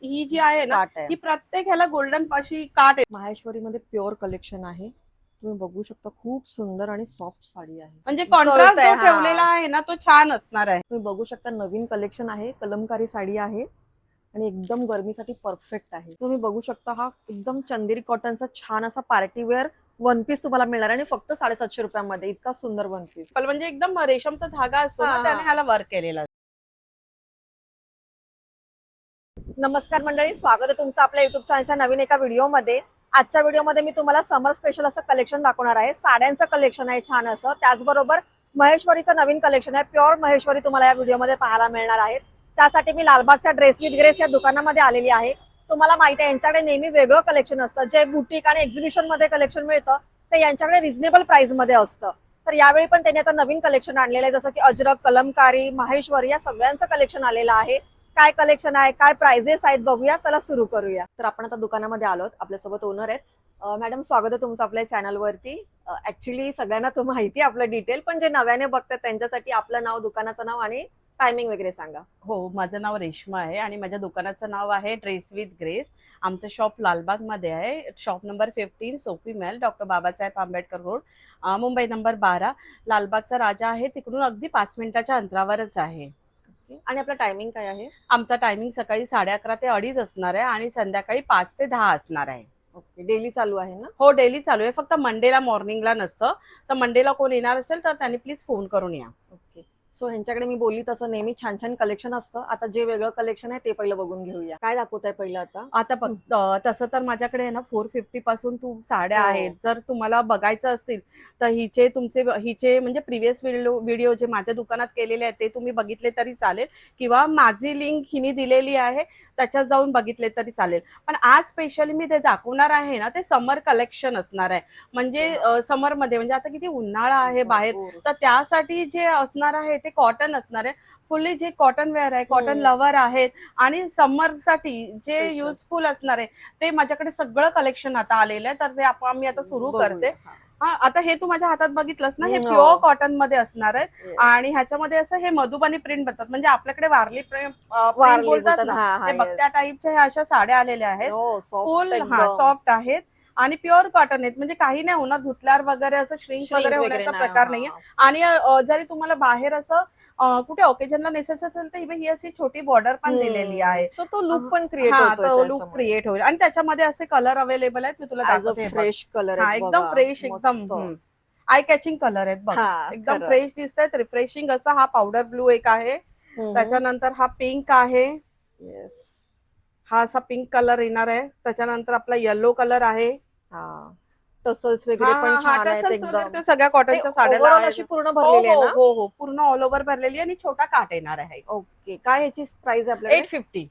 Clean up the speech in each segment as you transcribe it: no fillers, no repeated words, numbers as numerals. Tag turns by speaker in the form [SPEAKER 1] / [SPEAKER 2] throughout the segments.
[SPEAKER 1] ही जी आहे ना,
[SPEAKER 2] काट आहे.
[SPEAKER 1] ही प्रत्येक ह्याला गोल्डन पाशी काट आहे.
[SPEAKER 2] माहेश्वरी मध्ये प्युअर कलेक्शन आहे. तुम्ही बघू शकता खूप सुंदर आणि सॉफ्ट साडी आहे.
[SPEAKER 1] म्हणजे कॉन्ट्रास्ट
[SPEAKER 2] कळतंय
[SPEAKER 1] जो
[SPEAKER 2] हा.
[SPEAKER 1] ठेवलेला आहे ना तो छान असणार आहे.
[SPEAKER 2] तुम्ही बघू शकता नवीन कलेक्शन आहे, कलमकारी साडी आहे आणि एकदम गरमीसाठी परफेक्ट आहे. तुम्ही बघू शकता हा एकदम चंदेरी कॉटनचा छान असा पार्टी वेअर वन पीस तुम्हाला मिळणार आणि फक्त 750 रुपयामध्ये इतका सुंदर वन पीस.
[SPEAKER 1] पण म्हणजे एकदम रेशमचा धागा असतो ना, त्याने ह्याला वर्क केलेला.
[SPEAKER 2] नमस्कार मंडळी, स्वागत आहे तुमचं आपल्या युट्यूब चॅनलच्या नवीन एका व्हिडिओमध्ये. आजच्या व्हिडिओमध्ये मी तुम्हाला समर स्पेशल असं कलेक्शन दाखवणार आहे. साड्यांचं कलेक्शन आहे छान असं, त्याचबरोबर महेश्वरीचं नवीन कलेक्शन आहे. प्युअर महेश्वरी तुम्हाला या व्हिडिओमध्ये पाहायला मिळणार आहे. त्यासाठी मी लालबागच्या ड्रेस विथ ग्रेस या दुकानामध्ये आलेली आहे. तुम्हाला माहिती आहे यांच्याकडे नेहमी वेगळं कलेक्शन असतं. जे बुटीक आणि एक्झिबिशन मध्ये कलेक्शन मिळतं ते यांच्याकडे रिझनेबल प्राइस मध्ये असतं. तर यावेळी पण त्यांनी आता नवीन कलेक्शन आणलेलं आहे, जसं की अजरक, कलमकारी, माहेश्वरी या सगळ्यांचं कलेक्शन आलेलं आहे. काय कलेक्शन आहे, काय प्राइजेस आहेत बघूया. चला सुरू करूया. तर आपण आता दुकानामध्ये आलोत, आपल्यासोबत ओनर आहेत. मॅडम स्वागत आहे तुमचं आपल्या चॅनलवरती. ऍक्च्युली सगळ्यांना तर माहिती आहे आपलं डिटेल, पण जे नव्याने बघतात त्यांच्यासाठी आपलं नाव, दुकानाचं नाव आणि टायमिंग वगैरे सांगा.
[SPEAKER 1] हो, माझं नाव रेश्मा आहे आणि माझ्या दुकानाचं नाव आहे ड्रेस विथ ग्रेस. आमचं शॉप लालबाग मध्ये आहे. शॉप नंबर 15 सोफी मेल, doctor Babasaheb Ambedkar road, Mumbai number 12. लालबागचा राजा आहे तिकडून अगदी 5 मिनिटाच्या अंतरावरच आहे.
[SPEAKER 2] आणि आपलं टायमिंग काय आहे?
[SPEAKER 1] आमचा टायमिंग सकाळी 11:30 ते 2:30 असणार आहे आणि संध्याकाळी 5 ते 10 असणार आहे.
[SPEAKER 2] ओके, डेली चालू आहे ना?
[SPEAKER 1] हो, डेली चालू आहे. फक्त मंडेला मॉर्निंगला नसतं. तर मंडेला कोण येणार असेल तर त्यांनी प्लीज फोन करून या.
[SPEAKER 2] ओके. सो ह्यांच्याकडे मी बोलली तसं नेहमी छान छान कलेक्शन असतं. आता जे वेगळं कलेक्शन आहे ते पहिलं बघून घेऊया. काय दाखवताय पहिलं आता?
[SPEAKER 1] आता तसं तर माझ्याकडे आहे ना 450 पासून साड्या
[SPEAKER 2] हो.
[SPEAKER 1] आहेत. जर तुम्हाला बघायचं असतील तर हिचे म्हणजे प्रिव्हियस व्हिडिओ जे माझ्या दुकानात केलेले आहेत ते तुम्ही बघितले तरी चालेल, किंवा माझी लिंक हिने दिलेली आहे त्याच्यात जाऊन बघितले तरी चालेल. पण आज स्पेशली मी ते दाखवणार आहे ना ते समर कलेक्शन असणार आहे. म्हणजे समर मध्ये, म्हणजे आता किती उन्हाळा आहे बाहेर, तर त्यासाठी जे असणार आहे ते कॉटन असणार आहे. फुल्ली जे कॉटन वेअर आहे, कॉटन लवर आहेत आणि समर साठी जे युजफुल असणार आहे ते माझ्याकडे सगळं कलेक्शन आता आलेलं आहे. तर ते मी आता सुरू करते. हा, आता हे तू माझ्या हातात बघितलंस ना, हे प्युअर कॉटन मध्ये असणार आहे आणि ह्याच्यामध्ये असं हे मधुबनी प्रिंट बनतात. म्हणजे आपल्याकडे वारली प्रिंट बोलतात ना, हे बघ त्या टाईपच्या ह्या अशा साड्या आलेल्या आहेत. फुल सॉफ्ट आहेत आणि प्युअर कॉटन आहेत. म्हणजे काही नाही होणार, धुतल्यावर वगैरे असं श्रिंक वगैरे होण्याचा प्रकार नाहीये. आणि जरी तुम्हाला बाहेर असं कुठे ओकेजनला नेसायचं असेल तर ही अशी छोटी बॉर्डर पण दिलेली आहे.
[SPEAKER 2] सो तो लुक पण क्रिएट
[SPEAKER 1] हा,
[SPEAKER 2] होतो,
[SPEAKER 1] तो लुक क्रिएट होईल. आणि त्याच्यामध्ये असे कलर अवेलेबल आहेत. मी तुला दाखवते.
[SPEAKER 2] फ्रेश कलर
[SPEAKER 1] हा, एकदम फ्रेश, एकदम आय कॅचिंग कलर आहेत बघ. एकदम फ्रेश दिसत आहेत, रिफ्रेशिंग असा. हा पावडर ब्लू एक आहे, त्याच्यानंतर हा पिंक आहे, हा असा पिंक कलर येणार आहे. त्याच्यानंतर आपला येलो कलर आहे.
[SPEAKER 2] टसल्स वगैरे पण छान आहेत एकदम.
[SPEAKER 1] ते सगळ्या कॉटनच्या साड्याला
[SPEAKER 2] ओव्हरऑल अशी पूर्ण भरलेली आहे ना?
[SPEAKER 1] हो हो, पूर्ण ऑल ओव्हर भरलेली आणि छोटा काट येणार आहे.
[SPEAKER 2] ओके. काय ह्याची प्राइस आपल्याला?
[SPEAKER 1] 850.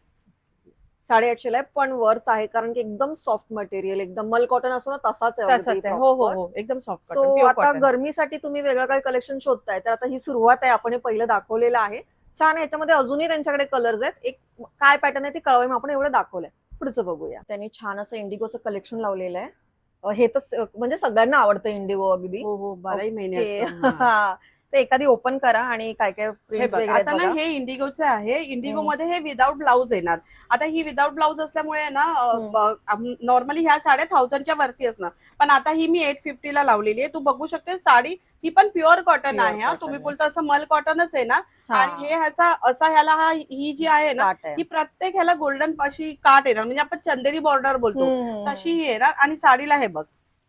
[SPEAKER 2] 850 ला आहे, पण वर्थ आहे कारण की एकदम सॉफ्ट मटेरियल, एकदम मल कॉटन असतो ना तसाच आहे.
[SPEAKER 1] तसंच आहे. हो हो हो, एकदम सॉफ्ट
[SPEAKER 2] सो आता गरमीसाठी तुम्ही वेगळं काही कलेक्शन शोधताय तर आता ही सुरुवात आहे. आपण हे पहिलं दाखवलेलं आहे छान. याच्यामध्ये अजूनही त्यांच्याकडे कलर्स आहेत. एक काय पॅटर्न आहे ती कळवाय, आपण एवढं दाखवलंय. पुढचं बघूया. त्यांनी छान असं इंडिगोचं कलेक्शन लावलेलं आहे. हे तर म्हणजे सगळ्यांना आवडतं इंडिगो अगदी.
[SPEAKER 1] हो हो, 12 महिने असतात.
[SPEAKER 2] तर एखादी ओपन करा आणि काय काय प्रिंट वगैरे
[SPEAKER 1] आता ना हे इंडिगोचे आहे. इंडिगो मध्ये हे विदाउट ब्लाउज येणार. आता ही विदाउट ब्लाउज असल्यामुळे ना नॉर्मली ह्या साड्या 1000च्या वरती असणार, पण आता ही मी 850 ला लावलेली आहे. तू बघू शकते साडी ही पण प्युअर कॉटन आहे. तुम्ही बोलता असं मल कॉटनच आहे ना. आणि हे ह्याचा असा ह्याला ही जी आहे ना ही प्रत्येक ह्याला गोल्डन पाशी काट येणार. म्हणजे आपण चंदेरी बॉर्डर बोलतो तशी ही येणार. आणि साडीला हे बघ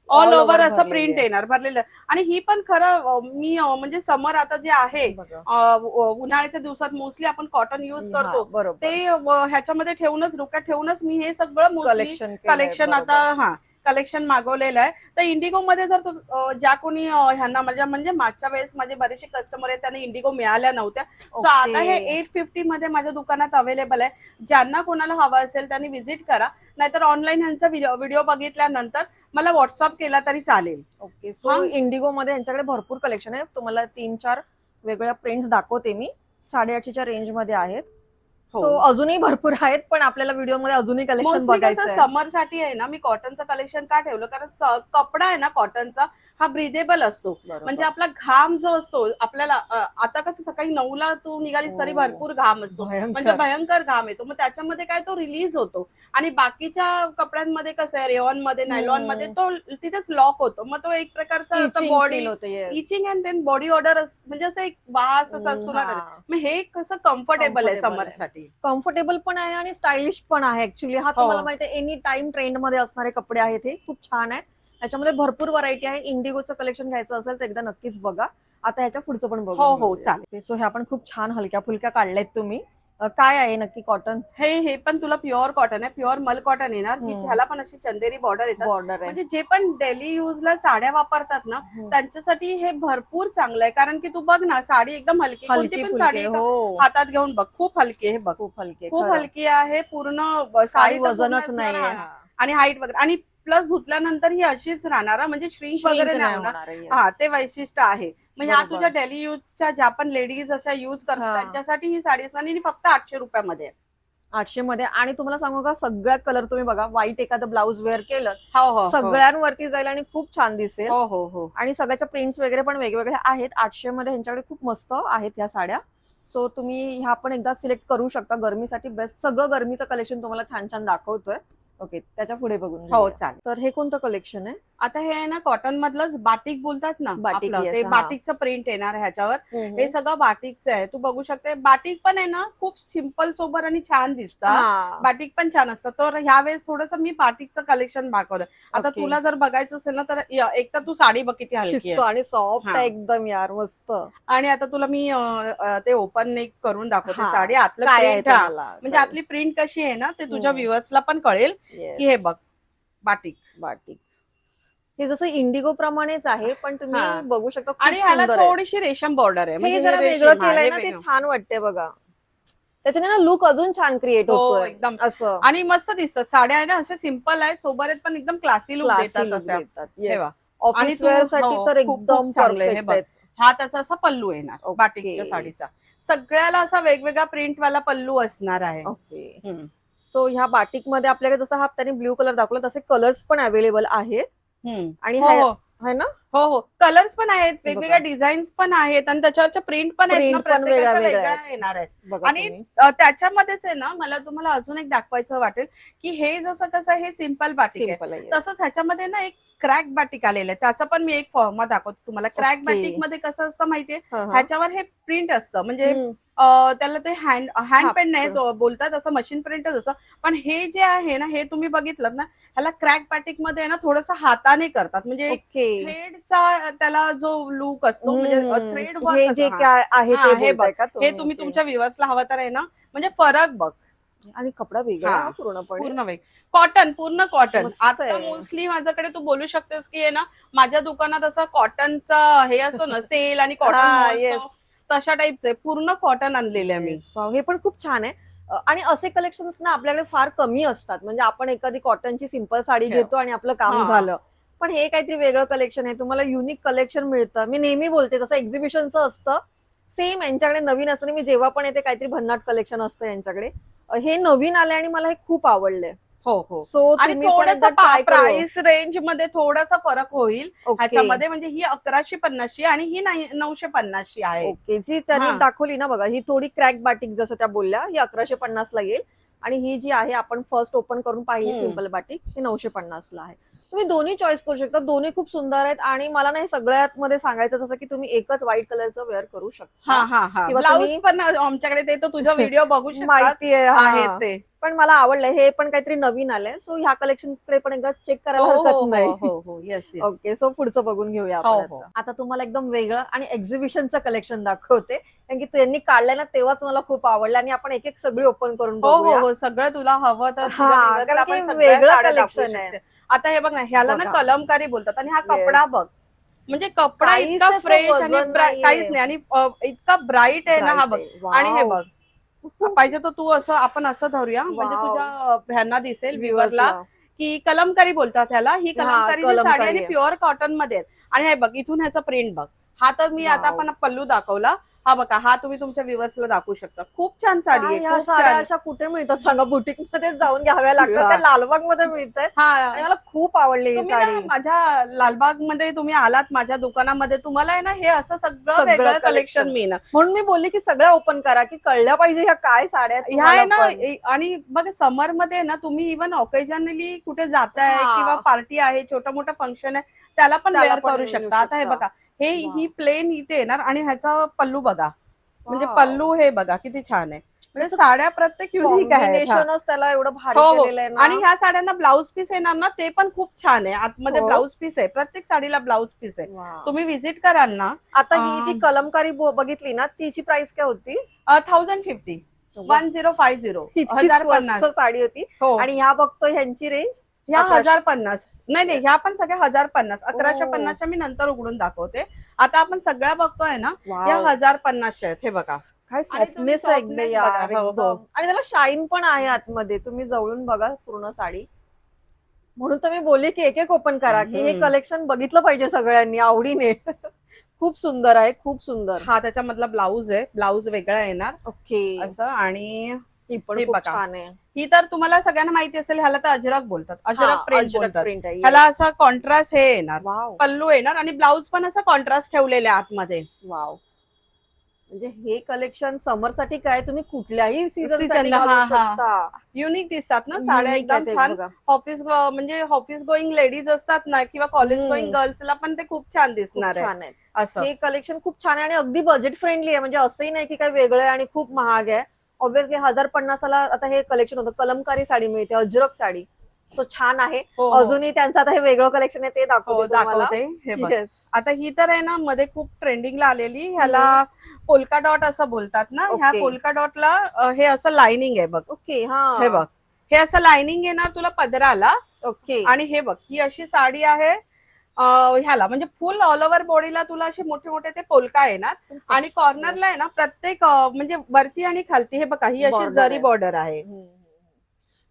[SPEAKER 1] ऑल ओव्हर असं प्रिंट येणार भरलेलं. आणि ही पण खरं मी म्हणजे समर आता जे आहे उन्हाळ्याच्या दिवसात मोस्टली आपण कॉटन युज करतो ते ह्याच्यामध्ये ठेवूनच, डोक्यात ठेवूनच मी हे सगळं मोस्टली कलेक्शन आता कलेक्शन मागवलेलं आहे. तर इंडिगो मध्ये जर ज्या कोणी ह्यांना म्हणजे मागच्या वेळेस माझे बरेचसे कस्टमर आहेत त्यांना इंडिगो मिळाल्या नव्हत्या. सो आता हे 850 मध्ये माझ्या दुकानात अवेलेबल आहे. ज्यांना कोणाला हवं असेल त्यांनी व्हिजिट करा, नाहीतर ऑनलाईन ह्यांचा व्हिडिओ बघितल्यानंतर मला व्हॉट्सअप केला तरी चालेल.
[SPEAKER 2] ओके. सो इंडिगो मध्ये यांच्याकडे भरपूर कलेक्शन आहे. तुम्हाला 3-4 वेगवेगळ्या प्रिंट्स दाखवते मी. 850च्या रेंज मध्ये आहेत.
[SPEAKER 1] हो.
[SPEAKER 2] सो अजूनही भरपूर आहेत, पण आपल्याला व्हिडिओमध्ये अजूनही कलेक्शन
[SPEAKER 1] मोस्टली
[SPEAKER 2] बघायचं
[SPEAKER 1] कसं
[SPEAKER 2] आहे.
[SPEAKER 1] समर साठी आहे ना, मी कॉटनचं कलेक्शन का ठेवलं, कारण कपडा आहे ना कॉटनचा, हा ब्रिदेबल असतो.
[SPEAKER 2] बरोबर.
[SPEAKER 1] म्हणजे आपला घाम जो असतो आपल्याला आता कसं सकाळी 9ला तू निघालीस तरी
[SPEAKER 2] हो.
[SPEAKER 1] भरपूर घाम असतो, म्हणजे
[SPEAKER 2] भयंकर.
[SPEAKER 1] भयंकर घाम येतो. मग त्याच्यामध्ये काय तो रिलीज होतो. आणि बाकीच्या कपड्यांमध्ये कसं आहे, रेऑन मध्ये, नायलॉन मध्ये तो तिथेच लॉक होतो. मग तो एक प्रकारचा
[SPEAKER 2] Itching
[SPEAKER 1] बॉडी
[SPEAKER 2] feel होतं, yes.
[SPEAKER 1] Itching and then body odour, म्हणजे असं एक वास असा असतो ना त्याचा.
[SPEAKER 2] हा.
[SPEAKER 1] मग हे कसं कम्फर्टेबल आहे
[SPEAKER 2] Comfortable
[SPEAKER 1] समर
[SPEAKER 2] आहे.
[SPEAKER 1] साठी.
[SPEAKER 2] कम्फर्टेबल पण आहे आणि स्टायलिश पण आहे ऍक्च्युली. हा
[SPEAKER 1] हो.
[SPEAKER 2] तुम्हाला माहिती आहे एनी टाइम ट्रेंड मध्ये असणारे कपडे आहेत, हे खूप छान आहे. याच्यामध्ये भरपूर व्हरायटी आहे. इंडिगोचं कलेक्शन घ्यायचं असेल तर एकदा नक्कीच बघा. आता ह्याच्या पुढचं पण बघू.
[SPEAKER 1] हो, चालेल.
[SPEAKER 2] सो ह्या पण खूप छान हलक्या फुलक्या काढल्यात तुम्ही. काय आहे नक्की कॉटन?
[SPEAKER 1] हे पण तुला प्युअर कॉटन आहे, प्युअर मल कॉटन येणार. ह्याला पण अशी चंदेरी बॉर्डर येतात.
[SPEAKER 2] बॉर्डर आहे.
[SPEAKER 1] म्हणजे जे पण डेली यूजला साड्या वापरतात ना, त्यांच्यासाठी हे भरपूर चांगलं आहे. कारण की तू बघ ना, साडी एकदम हलकी, कोणती पण साडी
[SPEAKER 2] फुलके, हो.
[SPEAKER 1] हातात घेऊन बघ, खूप हलकी आहे. हे बघ,
[SPEAKER 2] खूप हलके,
[SPEAKER 1] खूप
[SPEAKER 2] खरं.
[SPEAKER 1] हलकी आहे. पूर्ण साडी
[SPEAKER 2] काही
[SPEAKER 1] तर पूर्ण
[SPEAKER 2] वजनच
[SPEAKER 1] असणार,
[SPEAKER 2] नाहीये.
[SPEAKER 1] हा. आणि हाईट वगैरे, आणि प्लस धुतल्यानंतर ही अशीच राहणार, म्हणजे श्रिंक वगैरे नाही होणार.
[SPEAKER 2] आहे, yes.
[SPEAKER 1] हा, ते वैशिष्ट्य आहे. म्हणजे ह्या
[SPEAKER 2] बरोबर.
[SPEAKER 1] तुझ्या डेली यूजच्या ज्या पण लेडीज अशा यूज करतात
[SPEAKER 2] हा.
[SPEAKER 1] त्यांच्यासाठी ही साडी असणार. आणि फक्त 800 रुपयामध्ये आहे.
[SPEAKER 2] 800 मध्ये. आणि तुम्हाला सांगू का, सगळ्यात कलर तुम्ही बघा, व्हाईट एखादं ब्लाऊज वेअर केलं
[SPEAKER 1] हो.
[SPEAKER 2] सगळ्यांवरती जाईल आणि खूप छान दिसेल.
[SPEAKER 1] हो.
[SPEAKER 2] आणि सगळ्याच्या प्रिंट्स वगैरे पण वेगवेगळ्या आहेत. 800 मध्ये ह्यांच्याकडे खूप मस्त आहेत ह्या साड्या. सो तुम्ही ह्या पण एकदा सिलेक्ट करू शकता. गरमीसाठी बेस्ट, सगळं गरमीचं कलेक्शन तुम्हाला छान छान दाखवतोय. ओके, त्याच्या पुढे बघून
[SPEAKER 1] हो,
[SPEAKER 2] घेऊया.
[SPEAKER 1] चालेल.
[SPEAKER 2] तर हे कोणतं कलेक्शन आहे?
[SPEAKER 1] आता हे आहे ना कॉटन मधलंच बाटिक बोलतात ना,
[SPEAKER 2] बाटिक,
[SPEAKER 1] आपलं
[SPEAKER 2] yes,
[SPEAKER 1] ते
[SPEAKER 2] हा.
[SPEAKER 1] बाटिकचं प्रिंट येणार ह्याच्यावर. हे सगळं बाटिकचं आहे. तू बघू शकते, बाटिक पण आहे ना खूप सिंपल सोबर आणि छान दिसतात.
[SPEAKER 2] हा.
[SPEAKER 1] बाटिक पण छान असतं. तर ह्या वेळेस थोडस मी बाटिकचं कलेक्शन दाखवलं. आता
[SPEAKER 2] Okay.
[SPEAKER 1] तुला जर बघायचं असेल ना, तर एक तर तू साडी बघ किती हलकी
[SPEAKER 2] शिस्सो
[SPEAKER 1] आहे.
[SPEAKER 2] आणि सॉफ्ट
[SPEAKER 1] हा.
[SPEAKER 2] आहे एकदम यार, मस्त.
[SPEAKER 1] आणि आता तुला मी ते ओपन एक करून दाखवते
[SPEAKER 2] हा.
[SPEAKER 1] साडी. आतलं
[SPEAKER 2] काय आहे
[SPEAKER 1] प्रिंट,
[SPEAKER 2] ते मला
[SPEAKER 1] म्हणजे
[SPEAKER 2] कळेल.
[SPEAKER 1] आतली प्रिंट कशी आहे ना, ते तुझ्या
[SPEAKER 2] हम्म.
[SPEAKER 1] व्ह्युअर्सला पण कळेल
[SPEAKER 2] Yes.
[SPEAKER 1] की हे बघ बाटिक.
[SPEAKER 2] बाटिक हे जसं इंडिगो प्रमाणेच आहे, पण तुम्ही
[SPEAKER 1] हा.
[SPEAKER 2] बघू शकता खूप
[SPEAKER 1] आणि ह्याला
[SPEAKER 2] सुंदर आहे.
[SPEAKER 1] थोडीशी रेशम बॉर्डर आहे.
[SPEAKER 2] हे
[SPEAKER 1] म्हणजे
[SPEAKER 2] जरा
[SPEAKER 1] रेशीम,
[SPEAKER 2] वेगळं
[SPEAKER 1] हा,
[SPEAKER 2] केलंय
[SPEAKER 1] हे
[SPEAKER 2] ना, ते
[SPEAKER 1] वेगळं.
[SPEAKER 2] छान वाटते बघा. त्याच्याने ना लुक अजून छान क्रिएट
[SPEAKER 1] हो,
[SPEAKER 2] होतोय
[SPEAKER 1] एकदम.
[SPEAKER 2] असं.
[SPEAKER 1] आणि मस्त दिसतात साड्या आहे ना, अशा सिंपल आहेत, सोबत आहेत, पण एकदम क्लासी लुक
[SPEAKER 2] क्लासी
[SPEAKER 1] देतात
[SPEAKER 2] लुक
[SPEAKER 1] अशा.
[SPEAKER 2] देतात.
[SPEAKER 1] हे
[SPEAKER 2] येस.
[SPEAKER 1] बघ.
[SPEAKER 2] ऑफिस
[SPEAKER 1] आणि तू
[SPEAKER 2] वेअर साठी
[SPEAKER 1] हो,
[SPEAKER 2] तर
[SPEAKER 1] खूप
[SPEAKER 2] एकदम
[SPEAKER 1] चांगलं आहे. हे
[SPEAKER 2] परफेक्ट
[SPEAKER 1] बघ,
[SPEAKER 2] आहेत.
[SPEAKER 1] हा त्याचा असा पल्लू येणार
[SPEAKER 2] Okay.
[SPEAKER 1] बाटिकच्या साडीचा. सगळ्याला असा वेगवेगळा प्रिंट वाला पल्लू असणार आहे.
[SPEAKER 2] ओके. सो ह्या बाटिक मध्ये आपल्याकडे जसं हा त्याने ब्ल्यू कलर दाखवला, तसे कलर्स पण अवेलेबल आहेत. आणि
[SPEAKER 1] हो
[SPEAKER 2] है ना,
[SPEAKER 1] हो, कलर्स पण आहेत, वेगवेगळ्या डिझाईन्स पण आहेत, आणि त्याच्यावरच्या प्रिंट पण आहेत ना,
[SPEAKER 2] Print पण
[SPEAKER 1] प्रत्येकाच्या
[SPEAKER 2] वेगळ्या
[SPEAKER 1] वेगळ्या येणार आहेत.
[SPEAKER 2] बघा
[SPEAKER 1] आणि
[SPEAKER 2] तुम्ही.
[SPEAKER 1] त्याच्यामध्येच आहे ना, मला तुम्हाला अजून एक दाखवायचं वाटेल की हे जसं कसं हे सिंपल बाटिक आहे,
[SPEAKER 2] सिंपल आहे.
[SPEAKER 1] तसंच ह्याच्यामध्ये ना एक क्रॅक बाटिक आलेलं आहे. त्याचा पण मी एक फॉर्मॅट दाखवतो तुम्हाला. Crack
[SPEAKER 2] Okay.
[SPEAKER 1] बाटिक मध्ये कसं असतं माहितीये,
[SPEAKER 2] हा, हा.
[SPEAKER 1] ह्याच्यावर हे प्रिंट असतं, म्हणजे त्याला ते हँड पेंट नाही बोलतात, असं मशीन प्रिंटच असतं. पण हे जे आहे ना, हे तुम्ही बघितलं ना, ह्याला क्रॅक बाटिक मध्ये ना थोडंसं हाताने करतात, म्हणजे
[SPEAKER 2] ओके.
[SPEAKER 1] थ्रेडचा त्याला जो लुक असतो, म्हणजे थ्रेड
[SPEAKER 2] हे
[SPEAKER 1] वर्क
[SPEAKER 2] जे काय आहे
[SPEAKER 1] हा,
[SPEAKER 2] ते
[SPEAKER 1] हे
[SPEAKER 2] बोलताय
[SPEAKER 1] बघ.
[SPEAKER 2] का
[SPEAKER 1] हे तुम्ही
[SPEAKER 2] Okay.
[SPEAKER 1] तुमच्या व्ह्युअर्सला हवं तर आहे ना, म्हणजे फरक बघ.
[SPEAKER 2] आणि कपडा वेगळा
[SPEAKER 1] हा,
[SPEAKER 2] आहे पूर्णपणे.
[SPEAKER 1] पूर्ण वेग कॉटन, पूर्ण कॉटन.
[SPEAKER 2] मस्त
[SPEAKER 1] आता
[SPEAKER 2] आहे.
[SPEAKER 1] मोस्टली माझ्याकडे तू बोलू शकतेस की आहे ना, माझ्या दुकानात असं कॉटनचा हे असतो ना सेल, आणि
[SPEAKER 2] हा,
[SPEAKER 1] कॉटन
[SPEAKER 2] yes.
[SPEAKER 1] तशा टाईपचे पूर्ण कॉटन आणलेले आहे मी.
[SPEAKER 2] Yes. Wow, हे पण खूप छान आहे. आणि असे कलेक्शन्स ना आपल्याकडे फार कमी असतात. म्हणजे आपण एखादी कॉटनची सिंपल साडी घेतो आणि आपलं काम
[SPEAKER 1] हा.
[SPEAKER 2] झालं. पण हे काहीतरी वेगळं कलेक्शन आहे, तुम्हाला युनिक कलेक्शन मिळतं. मी नेहमी बोलते, जसं एक्झिबिशनचं असतं सेम यांच्याकडे नवीन असतं. मी जेव्हा पण येते काहीतरी भन्नाट कलेक्शन असतं यांच्याकडे. हे नवीन आले आणि मला हे खूप आवडले.
[SPEAKER 1] हो.
[SPEAKER 2] सो
[SPEAKER 1] आणि थोडंसं प्राइस रेंज मध्ये थोडासा फरक होईल ह्याच्यामध्ये. म्हणजे ही 1150 आणि ही 950 आहे.
[SPEAKER 2] ओके. जी त्यांनी दाखवली ना बघा, ही थोडी क्रॅक बाटिक जसं त्या बोलल्या, ही 1150 ला येईल. आणि ही जी आहे आपण फर्स्ट ओपन करून पाहिली सिंपल बाटिक, ही 950 ला आहे. तुम्ही दोन्ही चॉईस करू शकता. दोन्ही खूप सुंदर आहेत. आणि मला ना हे सगळ्यात मध्ये सांगायचं जसं की तुम्ही एकच व्हाईट कलरचं वेअर करू शकता. किंवा
[SPEAKER 1] ब्लाऊज पण आमच्याकडे ते तर तुझा व्हिडिओ बघू शकता,
[SPEAKER 2] माहिती
[SPEAKER 1] आहे
[SPEAKER 2] आहे
[SPEAKER 1] ते.
[SPEAKER 2] पण मला आवडलंय. हे पण काहीतरी नवीन आलंय. सो ह्या कलेक्शन कडे पण एकदा चेक करायला हरकत नाही.
[SPEAKER 1] हो. येस.
[SPEAKER 2] ओके. सो पुढचं बघून घेऊया आपण आता. तुम्हाला एकदम वेगळं आणि एक्झिबिशनचं कलेक्शन दाखवते, कारण की त्यांनी काढलंय ना तेव्हाच मला खूप आवडलं. आणि आपण एक एक सगळी ओपन करून बघूया.
[SPEAKER 1] हो, सगळं तुला हवं तर
[SPEAKER 2] कारण की वेगळं कलेक्शन आहे.
[SPEAKER 1] आता हे बघ ना, ह्याला ना कलमकारी बोलतात. आणि हा कपडा
[SPEAKER 2] Yes.
[SPEAKER 1] बघ, म्हणजे कपडा
[SPEAKER 2] काहीच
[SPEAKER 1] इतका
[SPEAKER 2] त्याचं
[SPEAKER 1] फ्रेश
[SPEAKER 2] वजन
[SPEAKER 1] आणि
[SPEAKER 2] नाहीये.
[SPEAKER 1] काहीच नाही, आणि इतका ब्राईट आहे ना हा बघ. आणि हे बघ, पाहिजे तर तू असं आपण असं धरूया, म्हणजे
[SPEAKER 2] Wow.
[SPEAKER 1] तुझ्या ह्यांना दिसेल
[SPEAKER 2] Viewers
[SPEAKER 1] व्ह्युअरला
[SPEAKER 2] ला.
[SPEAKER 1] की कलमकारी बोलतात ह्याला. ही कलमकारी साडी
[SPEAKER 2] कलमकारी
[SPEAKER 1] आणि
[SPEAKER 2] आहे.
[SPEAKER 1] प्युअर कॉटन मध्ये आहे. आणि हे बघ, इथून ह्याचा प्रिंट बघ. हा तर मी आता
[SPEAKER 2] Wow.
[SPEAKER 1] आपण पल्लू दाखवला. हा बघा, हा तुम्ही तुमच्या व्ह्युअर्सला दाखवू शकता. खूप छान साडी आहे,
[SPEAKER 2] ह्या
[SPEAKER 1] खूप
[SPEAKER 2] साड्या
[SPEAKER 1] छान.
[SPEAKER 2] अशा कुठे मिळतात सांगा, बुटीक मध्ये जाऊन घ्याव्या लागतात. त्या लालबाग मध्ये मिळते आणि
[SPEAKER 1] हा,
[SPEAKER 2] मला खूप आवडली ही
[SPEAKER 1] तुम्ही ना
[SPEAKER 2] साडी.
[SPEAKER 1] माझ्या लालबाग मध्ये तुम्ही आलात माझ्या दुकानामध्ये, तुम्हाला आहे ना हे असं सगळं
[SPEAKER 2] सगळं
[SPEAKER 1] वेगळं
[SPEAKER 2] कलेक्शन
[SPEAKER 1] कलेक्शन मिळणार.
[SPEAKER 2] म्हणून मी बोलली की सगळं ओपन करा, की कळल्या पाहिजे ह्या काय साड्या आहेत
[SPEAKER 1] ह्या आहे
[SPEAKER 2] तुम्हाला
[SPEAKER 1] ना
[SPEAKER 2] पण.
[SPEAKER 1] आणि बघा समर मध्ये ना तुम्ही इव्हन ऑकेजनली कुठे जाताय किंवा
[SPEAKER 2] हा,
[SPEAKER 1] पार्टी आहे, छोटा मोठा फंक्शन आहे, त्याला पण
[SPEAKER 2] त्याला
[SPEAKER 1] वेअर
[SPEAKER 2] पण
[SPEAKER 1] करू
[SPEAKER 2] नेऊ
[SPEAKER 1] शकता. आता हे
[SPEAKER 2] शकता.
[SPEAKER 1] बघा, ही
[SPEAKER 2] वाव.
[SPEAKER 1] प्लेन इथे येणार आणि ह्याचा पल्लू बघा, म्हणजे
[SPEAKER 2] वाव.
[SPEAKER 1] पल्लू हे बघा किती छान आहे. म्हणजे
[SPEAKER 2] त्याचं
[SPEAKER 1] साड्या प्रत्येक युनिक आहेत. हा,
[SPEAKER 2] कॉम्बिनेशनच त्याला एवढं भारी
[SPEAKER 1] हो हो.
[SPEAKER 2] केलेलं आहे ना.
[SPEAKER 1] आणि ह्या साड्यांना ब्लाऊज पीस येणार ना, ते पण खूप छान आहे. आतमध्ये
[SPEAKER 2] हो.
[SPEAKER 1] ब्लाऊज पीस आहे, प्रत्येक साडीला ब्लाऊज पीस आहे.
[SPEAKER 2] वाव.
[SPEAKER 1] तुम्ही विजिट कराल ना.
[SPEAKER 2] आता ही जी कलमकारी बघितली ना, तिची प्राइस काय होती?
[SPEAKER 1] 1050, 1050,
[SPEAKER 2] इतकी स्वस्त
[SPEAKER 1] 1050.
[SPEAKER 2] साडी होती.
[SPEAKER 1] हो,
[SPEAKER 2] आणि ह्या बघतोय ह्यांची रेंज
[SPEAKER 1] ह्या
[SPEAKER 2] 1100.
[SPEAKER 1] 1050. नाही नाही, ह्या पण सगळ्या 1050.
[SPEAKER 2] ओ.
[SPEAKER 1] 1150 मी नंतर उघडून दाखवते. आता आपण सगळ्या बघतोय ना, या
[SPEAKER 2] वाव.
[SPEAKER 1] 1050 आहेत. हे बघा,
[SPEAKER 2] काय
[SPEAKER 1] आणि तुम्ही
[SPEAKER 2] सॉफ्टनेस आहे एकदम
[SPEAKER 1] softness बघा.
[SPEAKER 2] यार,
[SPEAKER 1] हो हो.
[SPEAKER 2] एकदम. आणि त्याला शाईन पण आहे आतमध्ये, तुम्ही जवळून बघा पूर्ण साडी. म्हणून तर मी बोलली की एक एक ओपन करा, की हे कलेक्शन बघितलं पाहिजे सगळ्यांनी आवडीने. खूप सुंदर आहे, खूप सुंदर.
[SPEAKER 1] हा त्याच्यामधला ब्लाऊज आहे, ब्लाऊज वेगळा येणार
[SPEAKER 2] ओके.
[SPEAKER 1] असं. आणि
[SPEAKER 2] ही पण
[SPEAKER 1] हे
[SPEAKER 2] खूप
[SPEAKER 1] बघा,
[SPEAKER 2] छान आहे.
[SPEAKER 1] ही तर तुम्हाला सगळ्यांना माहिती असेल, ह्याला तर अजरक बोलतात,
[SPEAKER 2] हा,
[SPEAKER 1] अजरक प्रिंट
[SPEAKER 2] अजरक
[SPEAKER 1] बोलतात.
[SPEAKER 2] प्रिंट आहे.
[SPEAKER 1] ह्याला असा कॉन्ट्रास्ट हे येणार,
[SPEAKER 2] वाव.
[SPEAKER 1] पल्लू येणार आणि ब्लाऊज पण असं कॉन्ट्रास्ट ठेवलेले आतमध्ये.
[SPEAKER 2] वाव. म्हणजे हे कलेक्शन समर साठी काय तुम्ही कुठल्याही सीझन साठी
[SPEAKER 1] सीझनला
[SPEAKER 2] घालू
[SPEAKER 1] हा हा
[SPEAKER 2] शकता.
[SPEAKER 1] युनिक दिसतात ना साड्या,
[SPEAKER 2] Unique
[SPEAKER 1] एकदम
[SPEAKER 2] आहे ते
[SPEAKER 1] छान.
[SPEAKER 2] बघा.
[SPEAKER 1] ऑफिस म्हणजे ऑफिस गोईंग लेडीज असतात ना, किंवा कॉलेज गोईंग गर्ल्सला पण ते खूप छान
[SPEAKER 2] खूप
[SPEAKER 1] दिसणार आहे
[SPEAKER 2] छान आहे.
[SPEAKER 1] असं.
[SPEAKER 2] हे कलेक्शन खूप छान आहे आणि अगदी बजेट फ्रेंडली आहे. म्हणजे असंही नाही की काय वेगळं आहे आणि खूप महाग आहे. ऑब्व्हियसली 1050ला आता हे कलेक्शन होतं. कलमकारी साडी मिळते, अजरक साडी. सो छान आहे.
[SPEAKER 1] हो हो
[SPEAKER 2] अजूनही त्यांचं आता हे वेगळं कलेक्शन आहे ते
[SPEAKER 1] हो,
[SPEAKER 2] दाखवते तुम्हाला.
[SPEAKER 1] दाखवते. हे बघ,
[SPEAKER 2] येस.
[SPEAKER 1] आता ही तर आहे ना मध्ये खूप ट्रेंडिंगला आलेली, ह्याला पोल्का डॉट असं बोलतात ना. ह्या
[SPEAKER 2] ओके.
[SPEAKER 1] पोल्का डॉटला हे असं लाइनिंग आहे बघ.
[SPEAKER 2] ओके. हा.
[SPEAKER 1] हे बघ, हे असं लाइनिंग येणार तुला पदराला.
[SPEAKER 2] ओके.
[SPEAKER 1] आणि हे बघ, ही अशी साडी आहे. ह्याला म्हणजे फुल ऑल ओव्हर बॉडीला तुला असे मोठे मोठे ते पोलका येणार. आणि कॉर्नरला आहे ना प्रत्येक म्हणजे वरती आणि खालती हे बघा, ही अशी
[SPEAKER 2] Border
[SPEAKER 1] जरी
[SPEAKER 2] आहे.
[SPEAKER 1] बॉर्डर आहे.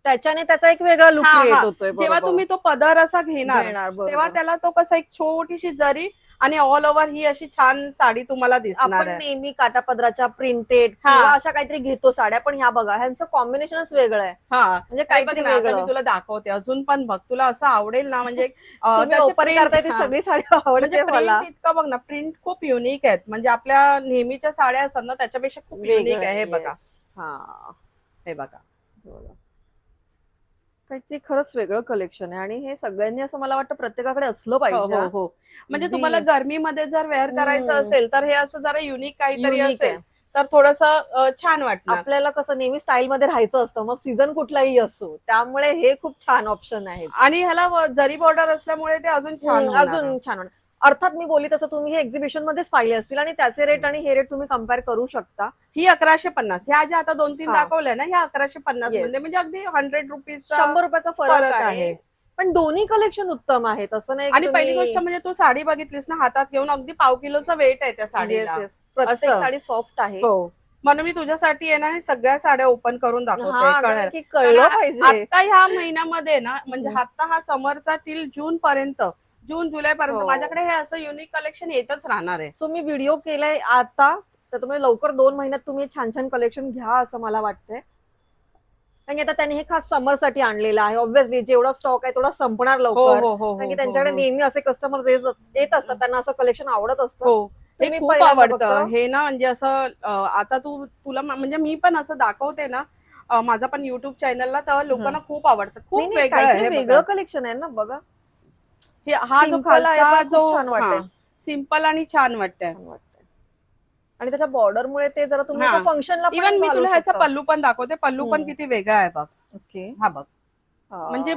[SPEAKER 2] त्याच्याने त्याचा एक वेगळा लुक
[SPEAKER 1] हा
[SPEAKER 2] क्रिएट
[SPEAKER 1] हा,
[SPEAKER 2] होतोय.
[SPEAKER 1] जेव्हा
[SPEAKER 2] बरोबर.
[SPEAKER 1] तुम्ही तो पदर असा घेणार,
[SPEAKER 2] घेणार, बरोबर.
[SPEAKER 1] तेव्हा त्याला तो कसा एक छोटीशी जरी आणि ऑल ओव्हर ही अशी छान साडी तुम्हाला दिसणार
[SPEAKER 2] आपण
[SPEAKER 1] आहे.
[SPEAKER 2] नेहमी काटापदराच्या प्रिंटेड
[SPEAKER 1] हा.
[SPEAKER 2] किंवा अशा काहीतरी घेतो साड्या, पण ह्या बघा ह्यांचं कॉम्बिनेशनच वेगळं आहे.
[SPEAKER 1] हा,
[SPEAKER 2] म्हणजे
[SPEAKER 1] हे बघ
[SPEAKER 2] काहीतरी
[SPEAKER 1] ना, आता
[SPEAKER 2] वेगळं.
[SPEAKER 1] मी तुला दाखवते अजून पण बघ, तुला असं आवडेल ना. म्हणजे
[SPEAKER 2] तुम्ही
[SPEAKER 1] त्याचे
[SPEAKER 2] ओपन करताय ती
[SPEAKER 1] प्रिंट,
[SPEAKER 2] सगळी साडी
[SPEAKER 1] म्हणजे
[SPEAKER 2] आवडते मला.
[SPEAKER 1] प्रिंट इतकं बघ ना, प्रिंट खूप युनिक आहेत. म्हणजे आपल्या नेहमीच्या साड्या असतात ना त्याच्यापेक्षा खूप युनिक आहे. हे बघा,
[SPEAKER 2] हा,
[SPEAKER 1] हे बघा.
[SPEAKER 2] काहीतरी खरंच वेगळं कलेक्शन आहे आणि हे सगळ्यांनी असं मला वाटतं प्रत्येकाकडे असलं
[SPEAKER 1] हो
[SPEAKER 2] पाहिजे.
[SPEAKER 1] हो हो, म्हणजे
[SPEAKER 2] अगदी.
[SPEAKER 1] तुम्हाला गरमीमध्ये जर वेअर करायचं असेल तर हे असं जरा युनिक काहीतरी
[SPEAKER 2] युनिक
[SPEAKER 1] असेल
[SPEAKER 2] आहे.
[SPEAKER 1] तर थोडस छान वाटणार.
[SPEAKER 2] आपल्याला कसं नेहमी स्टाईल मध्ये राहायचं असतं, मग सीझन कुठलाही असो, त्यामुळे हे खूप छान ऑप्शन आहेत.
[SPEAKER 1] आणि ह्याला जरी बॉर्डर असल्यामुळे ते अजून छान होणार.
[SPEAKER 2] अजून छान होणार. अर्थात मी बोली तसं तुम्ही हे एक्झिबिशन मध्येच पाहिले असतील आणि त्याचे रेट आणि हे रेट तुम्ही कम्पेअर करू शकता.
[SPEAKER 1] ही 1150, ह्या ज्या आता 2-3
[SPEAKER 2] हा.
[SPEAKER 1] दाखवल्या ना, ह्या 1150
[SPEAKER 2] Yes.
[SPEAKER 1] मध्ये, म्हणजे अगदी 100 रुपीजचा
[SPEAKER 2] 100 रुपयाचा फरक
[SPEAKER 1] फरक
[SPEAKER 2] आहे.
[SPEAKER 1] आहे.
[SPEAKER 2] पण दोन्ही कलेक्शन उत्तम आहेत, असं नाही की
[SPEAKER 1] आणि पहिली गोष्ट म्हणजे तू साडी बघितलीस ना हातात घेऊन, अगदी पाव किलोचा वेट आहे त्या साडीला.
[SPEAKER 2] प्रत्येक
[SPEAKER 1] असं.
[SPEAKER 2] साडी सॉफ्ट आहे.
[SPEAKER 1] हो, म्हणून मी तुझ्यासाठी आहे ना हे सगळ्या साड्या ओपन करून दाखवते,
[SPEAKER 2] हा, कारण
[SPEAKER 1] कळेल.
[SPEAKER 2] की कळलं
[SPEAKER 1] कारण
[SPEAKER 2] पाहिजे.
[SPEAKER 1] आता ह्या महिन्यामध्ये ना, म्हणजे आता हा समरचा टिल जून पर्यंत, जून जुलै पर्यंत
[SPEAKER 2] हो.
[SPEAKER 1] माझ्याकडे हे असं युनिक कलेक्शन येतच राहणार आहे.
[SPEAKER 2] सो मी व्हिडिओ केलाय आता, तर तुम्ही लवकर 2 महिन्यात तुम्ही छान छान कलेक्शन घ्या असं मला वाटतंय. कारण की आता त्यांनी हे खास समर साठी आणलेलं आहे. ऑब्व्हियसली जेवढा स्टॉक आहे तेवढा संपणार
[SPEAKER 1] हो
[SPEAKER 2] लवकर.
[SPEAKER 1] हो हो
[SPEAKER 2] कारण की
[SPEAKER 1] हो
[SPEAKER 2] त्यांच्याकडे
[SPEAKER 1] हो
[SPEAKER 2] नेहमी असे कस्टमर येत असतात, त्यांना असं कलेक्शन आवडत असतं.
[SPEAKER 1] हो, हे
[SPEAKER 2] तुम्ही
[SPEAKER 1] खूप
[SPEAKER 2] पहिल्यांदा
[SPEAKER 1] आवडतं
[SPEAKER 2] बघता.
[SPEAKER 1] हे ना. म्हणजे असं आता तुला म्हणजे मी पण असं दाखवते ना, माझा पण युट्यूब चॅनलला, तर लोकांना खूप आवडतं.
[SPEAKER 2] नाही
[SPEAKER 1] खूप
[SPEAKER 2] नाही,
[SPEAKER 1] वेगळं आहे
[SPEAKER 2] काहीतरी
[SPEAKER 1] हे
[SPEAKER 2] वेगळं
[SPEAKER 1] बघा.
[SPEAKER 2] कलेक्शन आहे ना, बघा.
[SPEAKER 1] हा जो
[SPEAKER 2] Simple आहे,
[SPEAKER 1] खालचा
[SPEAKER 2] पण
[SPEAKER 1] जो
[SPEAKER 2] खूप छान वाटतंय.
[SPEAKER 1] सिंपल आणि छान वाटतंय.
[SPEAKER 2] छान वाटतंय. आणि त्याच्या बॉर्डरमुळे ते जरा तुम्ही
[SPEAKER 1] हा.
[SPEAKER 2] असं फंक्शनला
[SPEAKER 1] इवन मी
[SPEAKER 2] घालू
[SPEAKER 1] तुला ह्याचा
[SPEAKER 2] शकता.
[SPEAKER 1] पल्लू पण दाखवते. पल्लू पण किती वेगळा आहे बघ.
[SPEAKER 2] ओके.
[SPEAKER 1] हा बघ, म्हणजे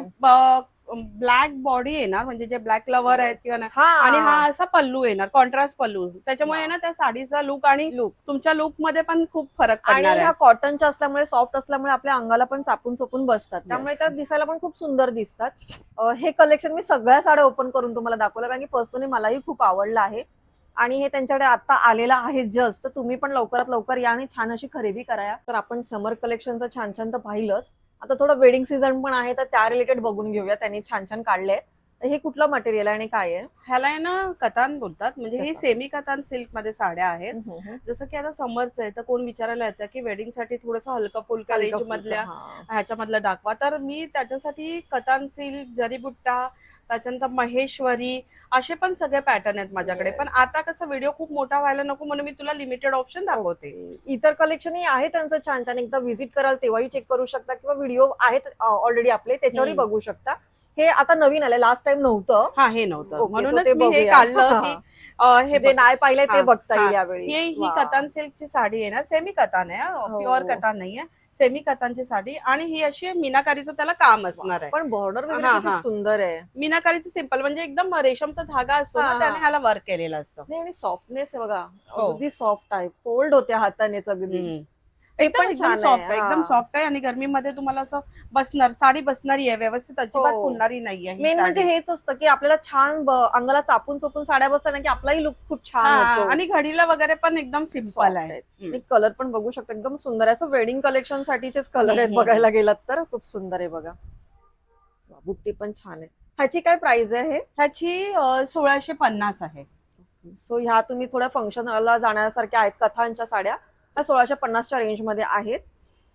[SPEAKER 1] ब्लॅक बॉडी येणार, म्हणजे जे ब्लॅक लवर आहेत किंवा नाही. आणि हा असा पल्लू येणार, कॉन्ट्रास्ट पल्लू. त्याच्यामुळे ना त्या साडीचा लुक आणि
[SPEAKER 2] लुक
[SPEAKER 1] तुमच्या लुक मध्ये पण खूप फरक
[SPEAKER 2] आणि
[SPEAKER 1] पडणार
[SPEAKER 2] ह्या
[SPEAKER 1] आहे.
[SPEAKER 2] कॉटनच्या असल्यामुळे, सॉफ्ट असल्यामुळे आपल्या अंगाला पण चापून चोपून बसतात, त्यामुळे
[SPEAKER 1] Yes.
[SPEAKER 2] त्या दिसायला पण खूप सुंदर दिसतात. हे कलेक्शन मी सगळ्या साड्या ओपन करून तुम्हाला दाखवलं, कारण की पर्सनली मलाही खूप आवडलं आहे. आणि हे त्यांच्याकडे आता आलेलं आहे जस्ट, तर तुम्ही पण लवकरात लवकर या आणि छान अशी खरेदी करा. तर आपण समर कलेक्शनचं छान छान तर पाहिलंच, आता थोडं वेडिंग सीझन पण आहे, तर त्या रिलेटेड बघून घेऊया, त्यांनी छान छान काढले. हे कुठलं मटेरियल आहे आणि काय आहे?
[SPEAKER 1] ह्याला आहे ना कतान बोलतात, म्हणजे ही
[SPEAKER 2] कतान.
[SPEAKER 1] सेमी कतान सिल्क मध्ये साड्या आहेत.
[SPEAKER 2] हम्म, हम्म.
[SPEAKER 1] जसं की आता समरचं आहे तर कोण विचारायला येतं की वेडिंग साठी थोडंसं हलका फुलका
[SPEAKER 2] हलकं
[SPEAKER 1] रेंज
[SPEAKER 2] फुलकं,
[SPEAKER 1] मधल्या
[SPEAKER 2] हा.
[SPEAKER 1] ह्याच्यामधलं दाखवा, तर मी त्याच्यासाठी कतान सिल्क, जरीबुट्टा, त्याच्यानंतर महेश्वरी असे पण सगळे पॅटर्न आहेत माझ्याकडे. पण
[SPEAKER 2] Yes.
[SPEAKER 1] आता कसं व्हिडिओ खूप मोठा व्हायला नको म्हणून मी तुला लिमिटेड ऑप्शन दाखवते.
[SPEAKER 2] ओके. इतर कलेक्शनही आहे त्यांचं छान छान, एकदा व्हिजिट कराल तेव्हाही चेक करू शकता किंवा व्हिडिओ आहेत ऑलरेडी आपले त्याच्यावरही
[SPEAKER 1] हम्म.
[SPEAKER 2] बघू शकता. हे आता नवीन आलंय, लास्ट टाइम नव्हतं.
[SPEAKER 1] हा हे नव्हतं
[SPEAKER 2] ओके, सो
[SPEAKER 1] म्हणूनच
[SPEAKER 2] ते
[SPEAKER 1] मी हे
[SPEAKER 2] बघूया.
[SPEAKER 1] काढलं की हे
[SPEAKER 2] जे
[SPEAKER 1] बघ.
[SPEAKER 2] नाही पाहिलंय ते
[SPEAKER 1] हा
[SPEAKER 2] बघता
[SPEAKER 1] हा
[SPEAKER 2] येईल यावेळी.
[SPEAKER 1] ही
[SPEAKER 2] वा.
[SPEAKER 1] कतान सिल्कची साडी आहे ना, सेमी कतान आहे, प्युअर
[SPEAKER 2] हो.
[SPEAKER 1] कतान नाहीये, सेमी कतानची साडी. आणि ही अशी मीनाकारीचं त्याला काम
[SPEAKER 2] वा.
[SPEAKER 1] असणार आहे.
[SPEAKER 2] पण बॉर्डर वगैरे
[SPEAKER 1] हा
[SPEAKER 2] किती
[SPEAKER 1] हा
[SPEAKER 2] सुंदर आहे.
[SPEAKER 1] मीनाकारीचं सिंपल, म्हणजे एकदम रेशमचा धागा असतो ना,
[SPEAKER 2] हा.
[SPEAKER 1] त्याने ह्याला वर्क केलेलं असतं.
[SPEAKER 2] नाही, आणि सॉफ्टनेस आहे बघा,
[SPEAKER 1] हो.
[SPEAKER 2] अगदी सॉफ्ट आहे, फोल्ड होते हातानेच अगदी.
[SPEAKER 1] हम्म.
[SPEAKER 2] ते
[SPEAKER 1] एकदम
[SPEAKER 2] पण
[SPEAKER 1] एकदम
[SPEAKER 2] छान आहे.
[SPEAKER 1] सॉफ्ट आहे, एकदम
[SPEAKER 2] हा.
[SPEAKER 1] सॉफ्ट आहे. आणि गरमीमध्ये तुम्हाला असं बसणार, साडी बसणारी आहे व्यवस्थित, अजिबात
[SPEAKER 2] हो.
[SPEAKER 1] फुलणारी नाहीये ही
[SPEAKER 2] मेन म्हणजे
[SPEAKER 1] साडी.
[SPEAKER 2] हेच असतं की आपल्याला छान अंगाला चापून चोपून साड्या बसतात ना, की आपलाही लुक खूप छान
[SPEAKER 1] हा
[SPEAKER 2] होतो.
[SPEAKER 1] आणि घडीला वगैरे पण एकदम सिंपल
[SPEAKER 2] सॉफ्ट
[SPEAKER 1] आहे.
[SPEAKER 2] आहेत.
[SPEAKER 1] हम्म.
[SPEAKER 2] आणि कलर पण बघू शकता, एकदम सुंदर आहे. असं वेडिंग कलेक्शन साठीचेच कलर आहेत
[SPEAKER 1] हम्म.
[SPEAKER 2] बघायला गेलात तर. खूप सुंदर आहे बघा. वा, बुट्टी पण छान आहे. ह्याची काय प्राइस आहे?
[SPEAKER 1] ह्याची 1650 आहे.
[SPEAKER 2] सो ह्या तुम्ही थोड्या फंक्शनला जाण्यासारख्या आहेत कथांच्या साड्या, त्या 1650च्या रेंज मध्ये आहेत.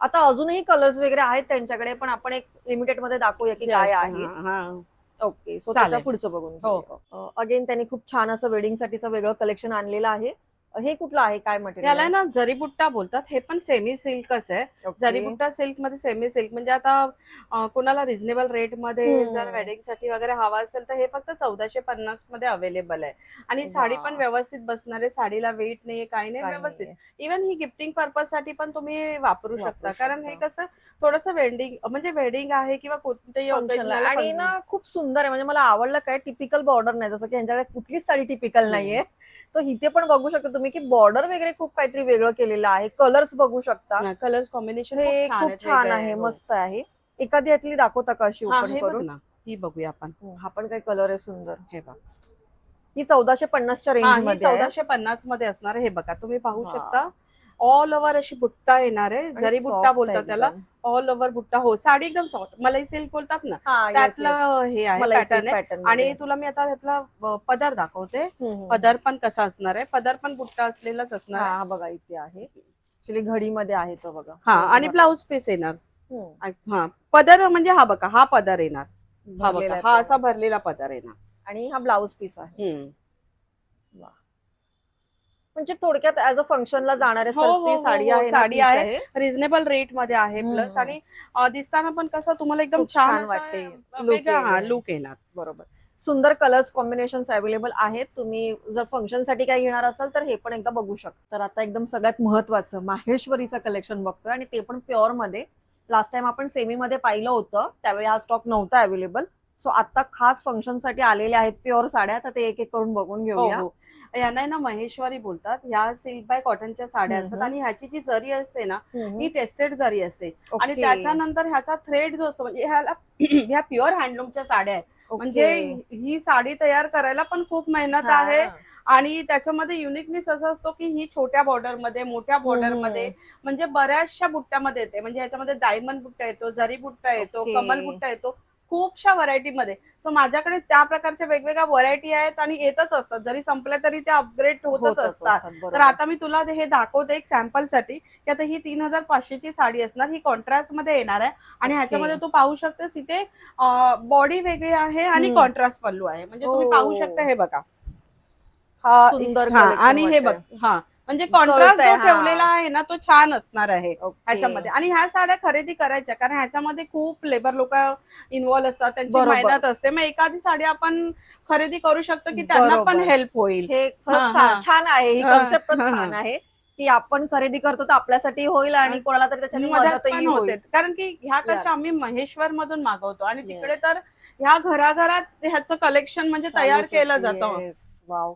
[SPEAKER 2] आता अजूनही कलर्स वगैरे आहेत त्यांच्याकडे, पण आपण एक लिमिटेड मध्ये दाखवूया की काय
[SPEAKER 1] Yes,
[SPEAKER 2] आहे.
[SPEAKER 1] हा, हा.
[SPEAKER 2] ओके, सो
[SPEAKER 1] चालेल.
[SPEAKER 2] त्याच्या पुढचं बघून
[SPEAKER 1] हो.
[SPEAKER 2] घेऊया. अगेन त्यांनी खूप छान असं वेडिंग साठीचं वेगळं कलेक्शन आणलेलं आहे. हे कुठलं आहे, काय मटेरियल
[SPEAKER 1] याला
[SPEAKER 2] आहे?
[SPEAKER 1] ना जरीबुट्टा बोलतात, हे पण सेमी सिल्कच आहे.
[SPEAKER 2] ओके.
[SPEAKER 1] जरीबुट्टा सिल्क मध्ये सेमी सिल्क, म्हणजे आता कोणाला रिझनेबल रेट मध्ये जर वेडिंग साठी वगैरे हवा असेल तर हे फक्त 1450 मध्ये अवेलेबल आहे. आणि साडी पण
[SPEAKER 2] वा.
[SPEAKER 1] व्यवस्थित बसणार आहे, साडीला वेट नाही, काही नाही,
[SPEAKER 2] काही
[SPEAKER 1] व्यवस्थित.
[SPEAKER 2] नाहीये.
[SPEAKER 1] इव्हन ही गिफ्टिंग पर्पज साठी पण तुम्ही वापरू शकता, कारण हे
[SPEAKER 2] शकता.
[SPEAKER 1] कसं थोडंसं वेडिंग, म्हणजे वेडिंग आहे किंवा कोणत्याही
[SPEAKER 2] फंक्शनला.
[SPEAKER 1] occasion ला
[SPEAKER 2] आणि ना खूप सुंदर आहे, म्हणजे मला आवडलं काय, टिपिकल बॉर्डर नाही, जसं की यांच्याकडे कुठलीच साडी टिपिकल नाहीये. तर इथे पण बघू शकता तुम्ही की बॉर्डर वगैरे खूप काहीतरी वेगळं केलेलं आहे. कलर्स बघू शकता,
[SPEAKER 1] कलर्स कॉम्बिनेशन
[SPEAKER 2] हे खूप छान आहे, मस्त आहे. एखादी यातली दाखवता का अशी
[SPEAKER 1] हा
[SPEAKER 2] ओपन
[SPEAKER 1] हे बघ
[SPEAKER 2] करून?
[SPEAKER 1] ना, ही बघूया आपण.
[SPEAKER 2] हा पण काही कलर आहे सुंदर.
[SPEAKER 1] हे बघ,
[SPEAKER 2] ही 1450च्या
[SPEAKER 1] हा
[SPEAKER 2] रेंज
[SPEAKER 1] ही
[SPEAKER 2] मध्ये आहे.
[SPEAKER 1] 1450 मध्ये असणार आहे. हे बघा, तुम्ही पाहू
[SPEAKER 2] वा.
[SPEAKER 1] शकता, ऑल ओव्हर अशी बुट्टा येणार आहे.
[SPEAKER 2] आणि
[SPEAKER 1] जरी
[SPEAKER 2] soft
[SPEAKER 1] बुट्टा
[SPEAKER 2] आहे
[SPEAKER 1] बोलतात त्याला,
[SPEAKER 2] एकदम.
[SPEAKER 1] ऑल ओव्हर बुट्टा. हो, साडी एकदम सॉफ्ट, मलाई सिल्क बोलतात ना,
[SPEAKER 2] हा, yes, yes.
[SPEAKER 1] त्यातलं हे आहे,
[SPEAKER 2] मलाई
[SPEAKER 1] पॅटर्न
[SPEAKER 2] silk
[SPEAKER 1] आहे.
[SPEAKER 2] pattern
[SPEAKER 1] आणि
[SPEAKER 2] मध्ये.
[SPEAKER 1] तुला मी आता त्यातला पदर दाखवते.
[SPEAKER 2] हम्म.
[SPEAKER 1] पदर पण कसा असणार आहे, पदर पण बुट्टा असलेलाच असणार आहे.
[SPEAKER 2] हा बघा, इथे आहे ऍक्च्युली, घडीमध्ये आहे तो बघा.
[SPEAKER 1] हा, आणि ब्लाउज पीस येणार.
[SPEAKER 2] हम्म.
[SPEAKER 1] हा पदर, म्हणजे हा बघा, हा पदर येणार, हा
[SPEAKER 2] भरलेला
[SPEAKER 1] बघा,
[SPEAKER 2] आहे
[SPEAKER 1] हा
[SPEAKER 2] तो.
[SPEAKER 1] असा भरलेला पदर येणार.
[SPEAKER 2] आणि हा ब्लाउज पीस आहे.
[SPEAKER 1] हम्म.
[SPEAKER 2] वा. म्हणजे थोडक्यात ऍज अ फंक्शनला जाणाऱ्या
[SPEAKER 1] हो हो
[SPEAKER 2] सारखी साडी
[SPEAKER 1] हो,
[SPEAKER 2] आहे ना,
[SPEAKER 1] साडी
[SPEAKER 2] piece
[SPEAKER 1] आहे, रिझनेबल रेट मध्ये आहे.
[SPEAKER 2] हम्म.
[SPEAKER 1] प्लस आणि दिसताना पण कसं तुम्हाला एकदम
[SPEAKER 2] खूप
[SPEAKER 1] छान
[SPEAKER 2] छान
[SPEAKER 1] असं
[SPEAKER 2] वाटते.
[SPEAKER 1] वेगळा
[SPEAKER 2] Look आहे.
[SPEAKER 1] लुक येणार.
[SPEAKER 2] बरोबर. सुंदर कलर्स कॉम्बिनेशन अवेलेबल आहेत. तुम्ही जर फंक्शन साठी काही घेणार असाल तर हे पण एकदा बघू शकता. तर आता एकदम सगळ्यात महत्वाचं माहेश्वरीचं कलेक्शन बघतोय, आणि ते पण प्युअर मध्ये. लास्ट टाइम आपण सेमी मध्ये पाहिलं होतं, त्यावेळी हा स्टॉक नव्हता अवेलेबल. सो आता खास फंक्शन साठी आलेल्या आहेत प्युअर साड्या, तर ते एक एक करून बघून
[SPEAKER 1] हो
[SPEAKER 2] घेऊया.
[SPEAKER 1] हो, यांना ना महेश्वरी बोलतात. ह्या सिल्क बाय कॉटनच्या साड्या असतात. आणि ह्याची जी जरी असते ना, ही टेस्टेड जरी असते. आणि
[SPEAKER 2] ओके.
[SPEAKER 1] त्याच्यानंतर ह्याचा थ्रेड जो असतो, म्हणजे ह्याला ह्या प्युअर हँडलूमच्या साड्या आहेत. म्हणजे ही साडी तयार करायला पण खूप मेहनत आहे. आणि त्याच्यामध्ये युनिकनेस असा असतो की ही छोट्या बॉर्डर मध्ये, मोठ्या बॉर्डर मध्ये, म्हणजे बऱ्याचशा बुट्ट्यामध्ये येते. म्हणजे ह्याच्यामध्ये डायमंड बुट्टा येतो, जरी बुट्टा येतो,
[SPEAKER 2] ओके.
[SPEAKER 1] कमल बुट्टा येतो, खूपशा व्हरायटी मध्ये. सो माझ्याकडे त्या प्रकारच्या वेगवेगळ्या व्हरायटी आहेत आणि येतच असतात. जरी संपल्या तरी त्या अपग्रेड होतच असतात. तर आता मी तुला हे दाखवते एक सॅम्पल साठी, की आता ही 3500 ची साडी असणार. ही कॉन्ट्रास्ट मध्ये येणार आहे. आणि ह्याच्यामध्ये तू पाहू शकतेस, इथे बॉडी वेगळी आहे आणि कॉन्ट्रास्ट पल्लू आहे. म्हणजे तुम्ही पाहू शकता, हे बघा,
[SPEAKER 2] सुंदर
[SPEAKER 1] हा,
[SPEAKER 2] collection
[SPEAKER 1] आणि हे बघ,
[SPEAKER 2] वाटतंय.
[SPEAKER 1] हा, म्हणजे कॉन्ट्रास्ट
[SPEAKER 2] कळतंय,
[SPEAKER 1] जो
[SPEAKER 2] हा.
[SPEAKER 1] ठेवलेला आहे ना, तो छान असणार आहे
[SPEAKER 2] ओके.
[SPEAKER 1] ह्याच्यामध्ये. आणि ह्या साड्या खरेदी करायच्या, कारण ह्याच्यामध्ये खूप लेबर लोक इन्व्हॉल्व असतात, त्यांची
[SPEAKER 2] बरोबर.
[SPEAKER 1] मेहनत असते. मग एखादी साडी आपण खरेदी करू शकतो की त्यांना पण
[SPEAKER 2] बरोबर.
[SPEAKER 1] हेल्प होईल.
[SPEAKER 2] हे खरंच
[SPEAKER 1] हा, हा.
[SPEAKER 2] छान आहे, ही
[SPEAKER 1] हा,
[SPEAKER 2] कन्सेप्ट
[SPEAKER 1] हा.
[SPEAKER 2] छान आहे की आपण खरेदी करतो तर आपल्यासाठी होईल आणि कोणाला तरी त्याच्याने
[SPEAKER 1] मदत
[SPEAKER 2] मदतही
[SPEAKER 1] पण
[SPEAKER 2] होईल.
[SPEAKER 1] होते, कारण की ह्या कशा
[SPEAKER 2] Yes.
[SPEAKER 1] आम्ही महेश्वर मधून मागवतो. आणि
[SPEAKER 2] Yes.
[SPEAKER 1] तिकडे तर ह्या घराघरात ह्याचं कलेक्शन म्हणजे तयार केलं जातं.
[SPEAKER 2] Yes. वाव.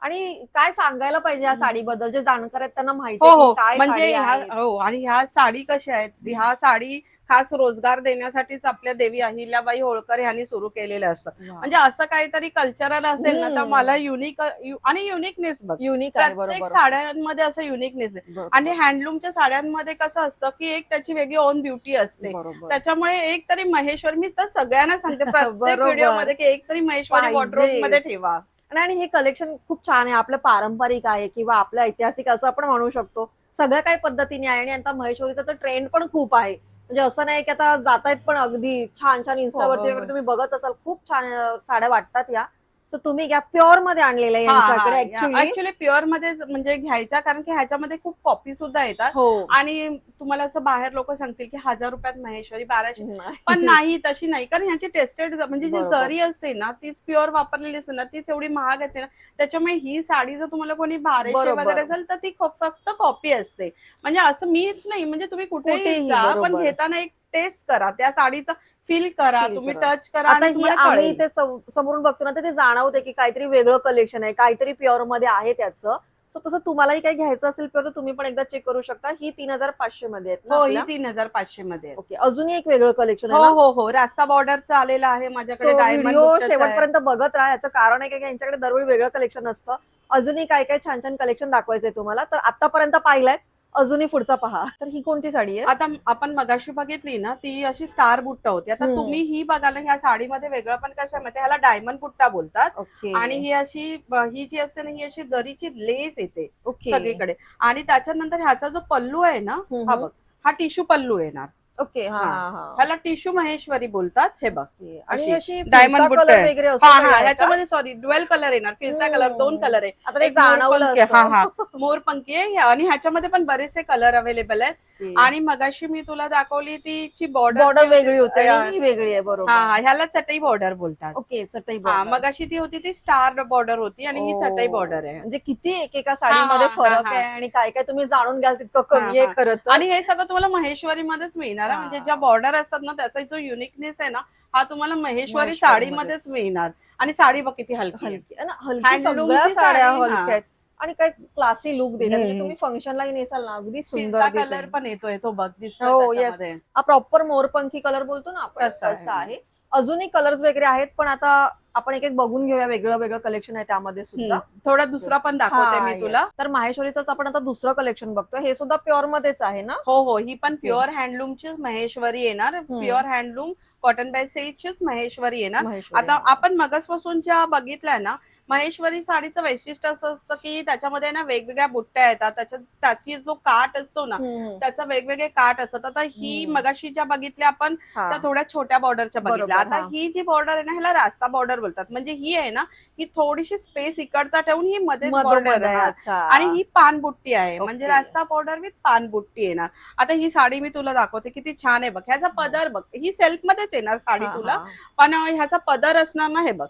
[SPEAKER 2] आणि काय सांगायला पाहिजे या साडीबद्दल, जे जाणकार आहेत त्यांना माहिती
[SPEAKER 1] हो
[SPEAKER 2] आहे
[SPEAKER 1] हो,
[SPEAKER 2] की काय
[SPEAKER 1] म्हणजे
[SPEAKER 2] साडी
[SPEAKER 1] ह्या,
[SPEAKER 2] आहे.
[SPEAKER 1] हो, आणि ह्या साडी कशा आहेत, ह्या साडी खास रोजगार देण्यासाठीच आपल्या देवी अहिल्याबाई होळकर यांनी सुरू केलेलं असतं. म्हणजे असं काहीतरी कल्चरल असेल ना, तर मला युनिक आणि युनिकनेस बघ,
[SPEAKER 2] युनिक आहे.
[SPEAKER 1] प्रत्येक
[SPEAKER 2] बरोबर
[SPEAKER 1] साड्यांमध्ये असं युनिकनेस आहे.
[SPEAKER 2] बरोबर.
[SPEAKER 1] आणि हँडलूमच्या साड्यांमध्ये कसं असतं की एक त्याची वेगळी ओन ब्युटी असते.
[SPEAKER 2] बरोबर.
[SPEAKER 1] त्याच्यामुळे एक तरी महेश्वरी, मी तर सगळ्यांना सांगते प्रत्येक
[SPEAKER 2] बरोबर.
[SPEAKER 1] व्हिडिओ मध्ये की एक तरी महेश्वरी
[SPEAKER 2] पाहिजेच.
[SPEAKER 1] वॉर्डरोब मध्ये ठेवा.
[SPEAKER 2] आणि हे कलेक्शन खूप छान आहे. आपलं पारंपरिक आहे किंवा आपलं ऐतिहासिक असं आपण म्हणू शकतो. सगळ्या काही पद्धतीने आहे आणि आता महेश्वरीचा तर ट्रेंड पण खूप आहे. म्हणजे असं नाही की आता जातायत पण अगदी छान छान इन्स्टावरती वगैरे तुम्ही बघत असाल, खूप छान साड्या वाटतात या. सो तुम्ही घ्या, प्युअर मध्ये आणलेलं आहे यांच्याकडे ऍक्च्युअली.
[SPEAKER 1] ऍक्च्युली प्युअर मध्ये म्हणजे घ्यायचा, कारण की ह्याच्यामध्ये खूप कॉपी सुद्धा येतात.
[SPEAKER 2] हो.
[SPEAKER 1] आणि तुम्हाला असं बाहेर लोक सांगतील की 1000 रुपयात महेश्वरी 1200, पण नाही, तशी नाही. कारण ह्याची टेस्टेड म्हणजे जी
[SPEAKER 2] बरोबर.
[SPEAKER 1] जरी असते ना, तीच प्युअर वापरलेली असते ना, तीच एवढी महाग असते ना. त्याच्यामुळे ही साडी जर तुम्हाला कोणी 1200
[SPEAKER 2] बरोबर.
[SPEAKER 1] वगैरे असेल तर ती फक्त कॉपी असते. म्हणजे असं मीच नाही, म्हणजे तुम्ही कुठेही
[SPEAKER 2] कुठेही,
[SPEAKER 1] जा, पण
[SPEAKER 2] बरोबर.
[SPEAKER 1] घेताना एक टेस्ट करा त्या साडीचा, फील करा,
[SPEAKER 2] Feel
[SPEAKER 1] तुम्ही
[SPEAKER 2] करा.
[SPEAKER 1] टच करा
[SPEAKER 2] आता
[SPEAKER 1] आणि
[SPEAKER 2] ही
[SPEAKER 1] तुम्हाला
[SPEAKER 2] आम्ही
[SPEAKER 1] कळेल.
[SPEAKER 2] इथे समोरून बघतो ना, तर ते जाणवते की काहीतरी वेगळं कलेक्शन आहे, काहीतरी प्युअर मध्ये आहे त्याचं. सो तसं तुम्हालाही काही घ्यायचं असेल प्युअर, तर तुम्ही पण एकदा चेक करू शकता. ही 3500 मध्ये आहेत ना
[SPEAKER 1] हो, ही
[SPEAKER 2] आपल्या?
[SPEAKER 1] 3500 मध्ये आहे.
[SPEAKER 2] ओके. अजूनही एक वेगळं कलेक्शन
[SPEAKER 1] हो
[SPEAKER 2] आहे ना?
[SPEAKER 1] हो हो, रास्ता बॉर्डरचा आलेला आहे माझ्याकडे,
[SPEAKER 2] सो
[SPEAKER 1] डायमंड
[SPEAKER 2] व्हिडिओ
[SPEAKER 1] बुट्टाचा आहे.
[SPEAKER 2] शेवटपर्यंत बघत राहा. याचं कारण आहे की यांच्याकडे दरवेळी वेगळं कलेक्शन असतं. अजूनही काय काय छान छान कलेक्शन दाखवायचंय तुम्हाला. तर आतापर्यंत पाहिलंय, अजूनही पुढचा पहा. तर ही कोणती साडी आहे?
[SPEAKER 1] आता आपण मगाशी बघितली ना, ती अशी स्टार बुट्टा होती. आता तुम्ही ही बघायला, ह्या साडीमध्ये वेगळं पण कसं आहे माहिती, ह्याला डायमंड बुट्टा बोलतात.
[SPEAKER 2] ओके.
[SPEAKER 1] आणि ही अशी ही जी असते ना, ही अशी जरीची लेस येते
[SPEAKER 2] ओके.
[SPEAKER 1] सगळीकडे. आणि त्याच्यानंतर ह्याचा जो पल्लू आहे ना, हा बघ, हा टिश्यू पल्लू येणार.
[SPEAKER 2] ओके. हा हा हा.
[SPEAKER 1] ह्याला टिश्यू महेश्वरी बोलतात. हे बघ,
[SPEAKER 2] आणि अशी
[SPEAKER 1] डायमंड बुट्टा
[SPEAKER 2] कलर
[SPEAKER 1] आहे.
[SPEAKER 2] वगैरे असं
[SPEAKER 1] हा
[SPEAKER 2] काही
[SPEAKER 1] हा,
[SPEAKER 2] आहे का?
[SPEAKER 1] ह्याच्यामध्ये सॉरी ड्युएल कलर येणार, फिरता कलर, 2 कलर आहे.
[SPEAKER 2] आता ते
[SPEAKER 1] एक
[SPEAKER 2] जाणवलं
[SPEAKER 1] मोरपंखी, हा हा,
[SPEAKER 2] असं.
[SPEAKER 1] मोरपंखी आहे. आणि ह्याच्यामध्ये पण बरेचसे कलर अवेलेबल आहेत.
[SPEAKER 2] ओके.
[SPEAKER 1] आणि मगाशी मी तुला दाखवली तीची बॉर्डर
[SPEAKER 2] बॉर्डर वेगळी होते आणि ही वेगळी आहे.
[SPEAKER 1] हा
[SPEAKER 2] बरोबर.
[SPEAKER 1] हा, ह्याला चटई बॉर्डर बोलतात.
[SPEAKER 2] ओके. चटई
[SPEAKER 1] हा,
[SPEAKER 2] बॉर्डर.
[SPEAKER 1] मगाशी ती होती ती स्टार बॉर्डर होती आणि ही चटई बॉर्डर आहे.
[SPEAKER 2] म्हणजे किती एकेका साडीमध्ये
[SPEAKER 1] हा,
[SPEAKER 2] फरक
[SPEAKER 1] हा.
[SPEAKER 2] आहे आणि काय काय तुम्ही जाणून घ्याल तितकं
[SPEAKER 1] हा,
[SPEAKER 2] कमी आहे
[SPEAKER 1] हा.
[SPEAKER 2] खरं तर.
[SPEAKER 1] आणि हे सगळं तुम्हाला महेश्वरी मध्येच मिळणार आहे. म्हणजे ज्या बॉर्डर असतात ना, त्याचा जो युनिकनेस आहे ना, हा तुम्हाला महेश्वरी साडीमध्येच मिळणार. आणि साडी बघ किती हलकी आहे.
[SPEAKER 2] हलकी आहे ना, हलकी सगळ्या
[SPEAKER 1] हँडलूमची
[SPEAKER 2] साड्या
[SPEAKER 1] साडी,
[SPEAKER 2] हलक्या
[SPEAKER 1] हा.
[SPEAKER 2] आहेत आणि काय क्लासी लुक देतात. म्हणजे
[SPEAKER 1] हम्म.
[SPEAKER 2] तुम्ही फंक्शनलाही नेसाल ना, अगदी सुंदर
[SPEAKER 1] फिरता
[SPEAKER 2] दिसेल.
[SPEAKER 1] कलर पण येतोय, तो बघ दिसतोय
[SPEAKER 2] हो, येस.
[SPEAKER 1] त्याच्यामध्ये.
[SPEAKER 2] हा प्रॉपर मोरपंखी कलर बोलतो ना आपण,
[SPEAKER 1] तसा
[SPEAKER 2] तसा
[SPEAKER 1] आहे.
[SPEAKER 2] आहे. अजूनही कलर्स वगैरे आहेत, पण आता आपण एक एक बघून घेऊया. वेगळं वेगळं कलेक्शन आहे त्यामध्ये सुद्धा.
[SPEAKER 1] थोडा दुसरा पण दाखवते
[SPEAKER 2] हा,
[SPEAKER 1] मी तुला.
[SPEAKER 2] yes. तर माहेश्वरीच आपण आता दुसरं कलेक्शन बघतोय. हे सुद्धा प्युअर मध्येच आहे ना?
[SPEAKER 1] हो हो, ही पण प्युअर हँडलूमचीच महेश्वरी येणार. प्युअर हँडलूम कॉटन बाय सिल्कचीच महेश्वरी येणार.
[SPEAKER 2] महेश्वरी.
[SPEAKER 1] आता आपण मगासपासून ज्या बघितल्या ना, महेश्वरी साडीचं वैशिष्ट्य असं असतं की त्याच्यामध्ये ना वेगवेगळ्या बुट्ट्या येतात. त्याची जो काठ असतो ना, त्याचा वेगवेगळे काठ असतात. आता ही मगाशी ज्या बघितल्या आपण, त्या थोड्या छोट्या बॉर्डरच्या बघितल्या.
[SPEAKER 2] बरोबर,
[SPEAKER 1] आता
[SPEAKER 2] हा.
[SPEAKER 1] ही जी बॉर्डर आहे ना, ह्याला रास्ता बॉर्डर बोलतात. म्हणजे ही आहे ना, ही थोडीशी स्पेस इकडचा ठेवून ही मध्येच
[SPEAKER 2] मधोमध
[SPEAKER 1] बॉर्डर
[SPEAKER 2] आहे.
[SPEAKER 1] आहे.
[SPEAKER 2] अच्छा.
[SPEAKER 1] आणि ही पानबुट्टी आहे, म्हणजे
[SPEAKER 2] ओके.
[SPEAKER 1] रास्ता बॉर्डर विथ पानबुट्टी येणार. आता ही साडी मी तुला दाखवते, किती छान आहे बघ. ह्याचा पदर बघ, ही सेल्फ मध्येच येणार साडी
[SPEAKER 2] हा,
[SPEAKER 1] तुला,
[SPEAKER 2] हा.
[SPEAKER 1] पण ह्याचा पदर असणार ना, हे बघ.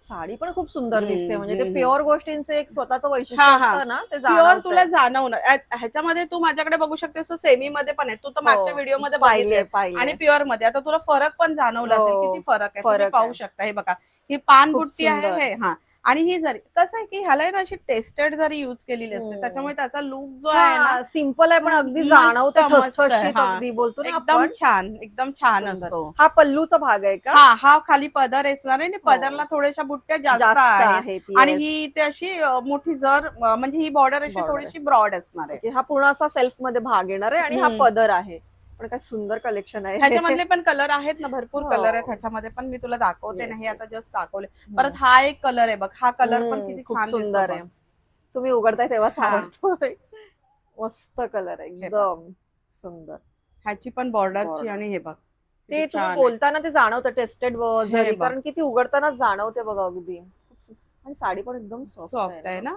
[SPEAKER 2] साडी पण खूप सुंदर दिसते. म्हणजे ते
[SPEAKER 1] हम्म.
[SPEAKER 2] प्युअर गोष्टींचं एक स्वतःचं वैशिष्ट्य
[SPEAKER 1] हा, हा.
[SPEAKER 2] असतं ना, ते
[SPEAKER 1] प्युअर तुला
[SPEAKER 2] जाणवतंय.
[SPEAKER 1] जाणवणार. ह्याच्यामध्ये तू माझ्याकडे बघू शकतेस, सेमी मध्ये पण आहे. तू तर मागच्या व्हिडिओ मध्ये
[SPEAKER 2] पाहिले
[SPEAKER 1] बघितले. आणि प्युअर मध्ये आता तुला फरक पण जाणवला असेल,
[SPEAKER 2] हो,
[SPEAKER 1] किती फरक आहे तुम्ही
[SPEAKER 2] फरक
[SPEAKER 1] पाहू
[SPEAKER 2] आहे.
[SPEAKER 1] शकता. हे बघा, ही पानबुट्टी
[SPEAKER 2] खूप
[SPEAKER 1] आहे
[SPEAKER 2] सुंदर.
[SPEAKER 1] हे. हा, आणि ही जरी कसं आहे की ह्याला ना अशी टेस्टेड जरी युज केलेली असते, त्याच्यामुळे त्याचा लुक जो आहे ना,
[SPEAKER 2] सिंपल आहे पण अगदी
[SPEAKER 1] मस्त,
[SPEAKER 2] जाणवते
[SPEAKER 1] मस्त आहे.
[SPEAKER 2] ठसठशीत
[SPEAKER 1] हा,
[SPEAKER 2] अगदी बोलतो ना
[SPEAKER 1] एकदम
[SPEAKER 2] आपण.
[SPEAKER 1] छान, एकदम छान
[SPEAKER 2] सुंदर.
[SPEAKER 1] असतो.
[SPEAKER 2] हा पल्लूचा भाग आहे का?
[SPEAKER 1] हा खाली पदर असणार आहे आणि पदरला थोड्याशा बुट्ट्या जास्त आहेत.
[SPEAKER 2] आहेत.
[SPEAKER 1] आणि
[SPEAKER 2] yes.
[SPEAKER 1] ही ते अशी मोठी जर म्हणजे ही बॉर्डर अशी
[SPEAKER 2] Border
[SPEAKER 1] थोडीशी ब्रॉड असणार आहे.
[SPEAKER 2] ओके, हा पूर्ण असा सेल्फ मध्ये भाग येणार आहे आणि हा पदर आहे. पण काय सुंदर कलेक्शन आहे.
[SPEAKER 1] ह्याच्यामधले पण कलर आहेत ना, भरपूर
[SPEAKER 2] हो.
[SPEAKER 1] कलर आहेत ह्याच्यामध्ये पण. मी तुला दाखवते ना,
[SPEAKER 2] Yes,
[SPEAKER 1] हे आता
[SPEAKER 2] yes.
[SPEAKER 1] जस्ट दाखवले. परत हा एक कलर आहे बघ, हा कलर पण किती
[SPEAKER 2] खूप
[SPEAKER 1] छान दिसतो
[SPEAKER 2] सुंदर
[SPEAKER 1] बघ.
[SPEAKER 2] आहे. तुम्ही उघडताय तेव्हाच
[SPEAKER 1] हा.
[SPEAKER 2] आवडतोय. मस्त कलर आहे, एकदम सुंदर.
[SPEAKER 1] ह्याची पण बॉर्डरची,
[SPEAKER 2] Border.
[SPEAKER 1] आणि हे बघ
[SPEAKER 2] ते
[SPEAKER 1] किती
[SPEAKER 2] तुम्ही
[SPEAKER 1] छान आहे.
[SPEAKER 2] बोलताना ते जाणवतं टेस्टेड जरी,
[SPEAKER 1] बघ.
[SPEAKER 2] कारण की ती उघडताना जाणवते बघा अगदी. आणि साडी पण एकदम
[SPEAKER 1] सॉफ्ट आहे ना,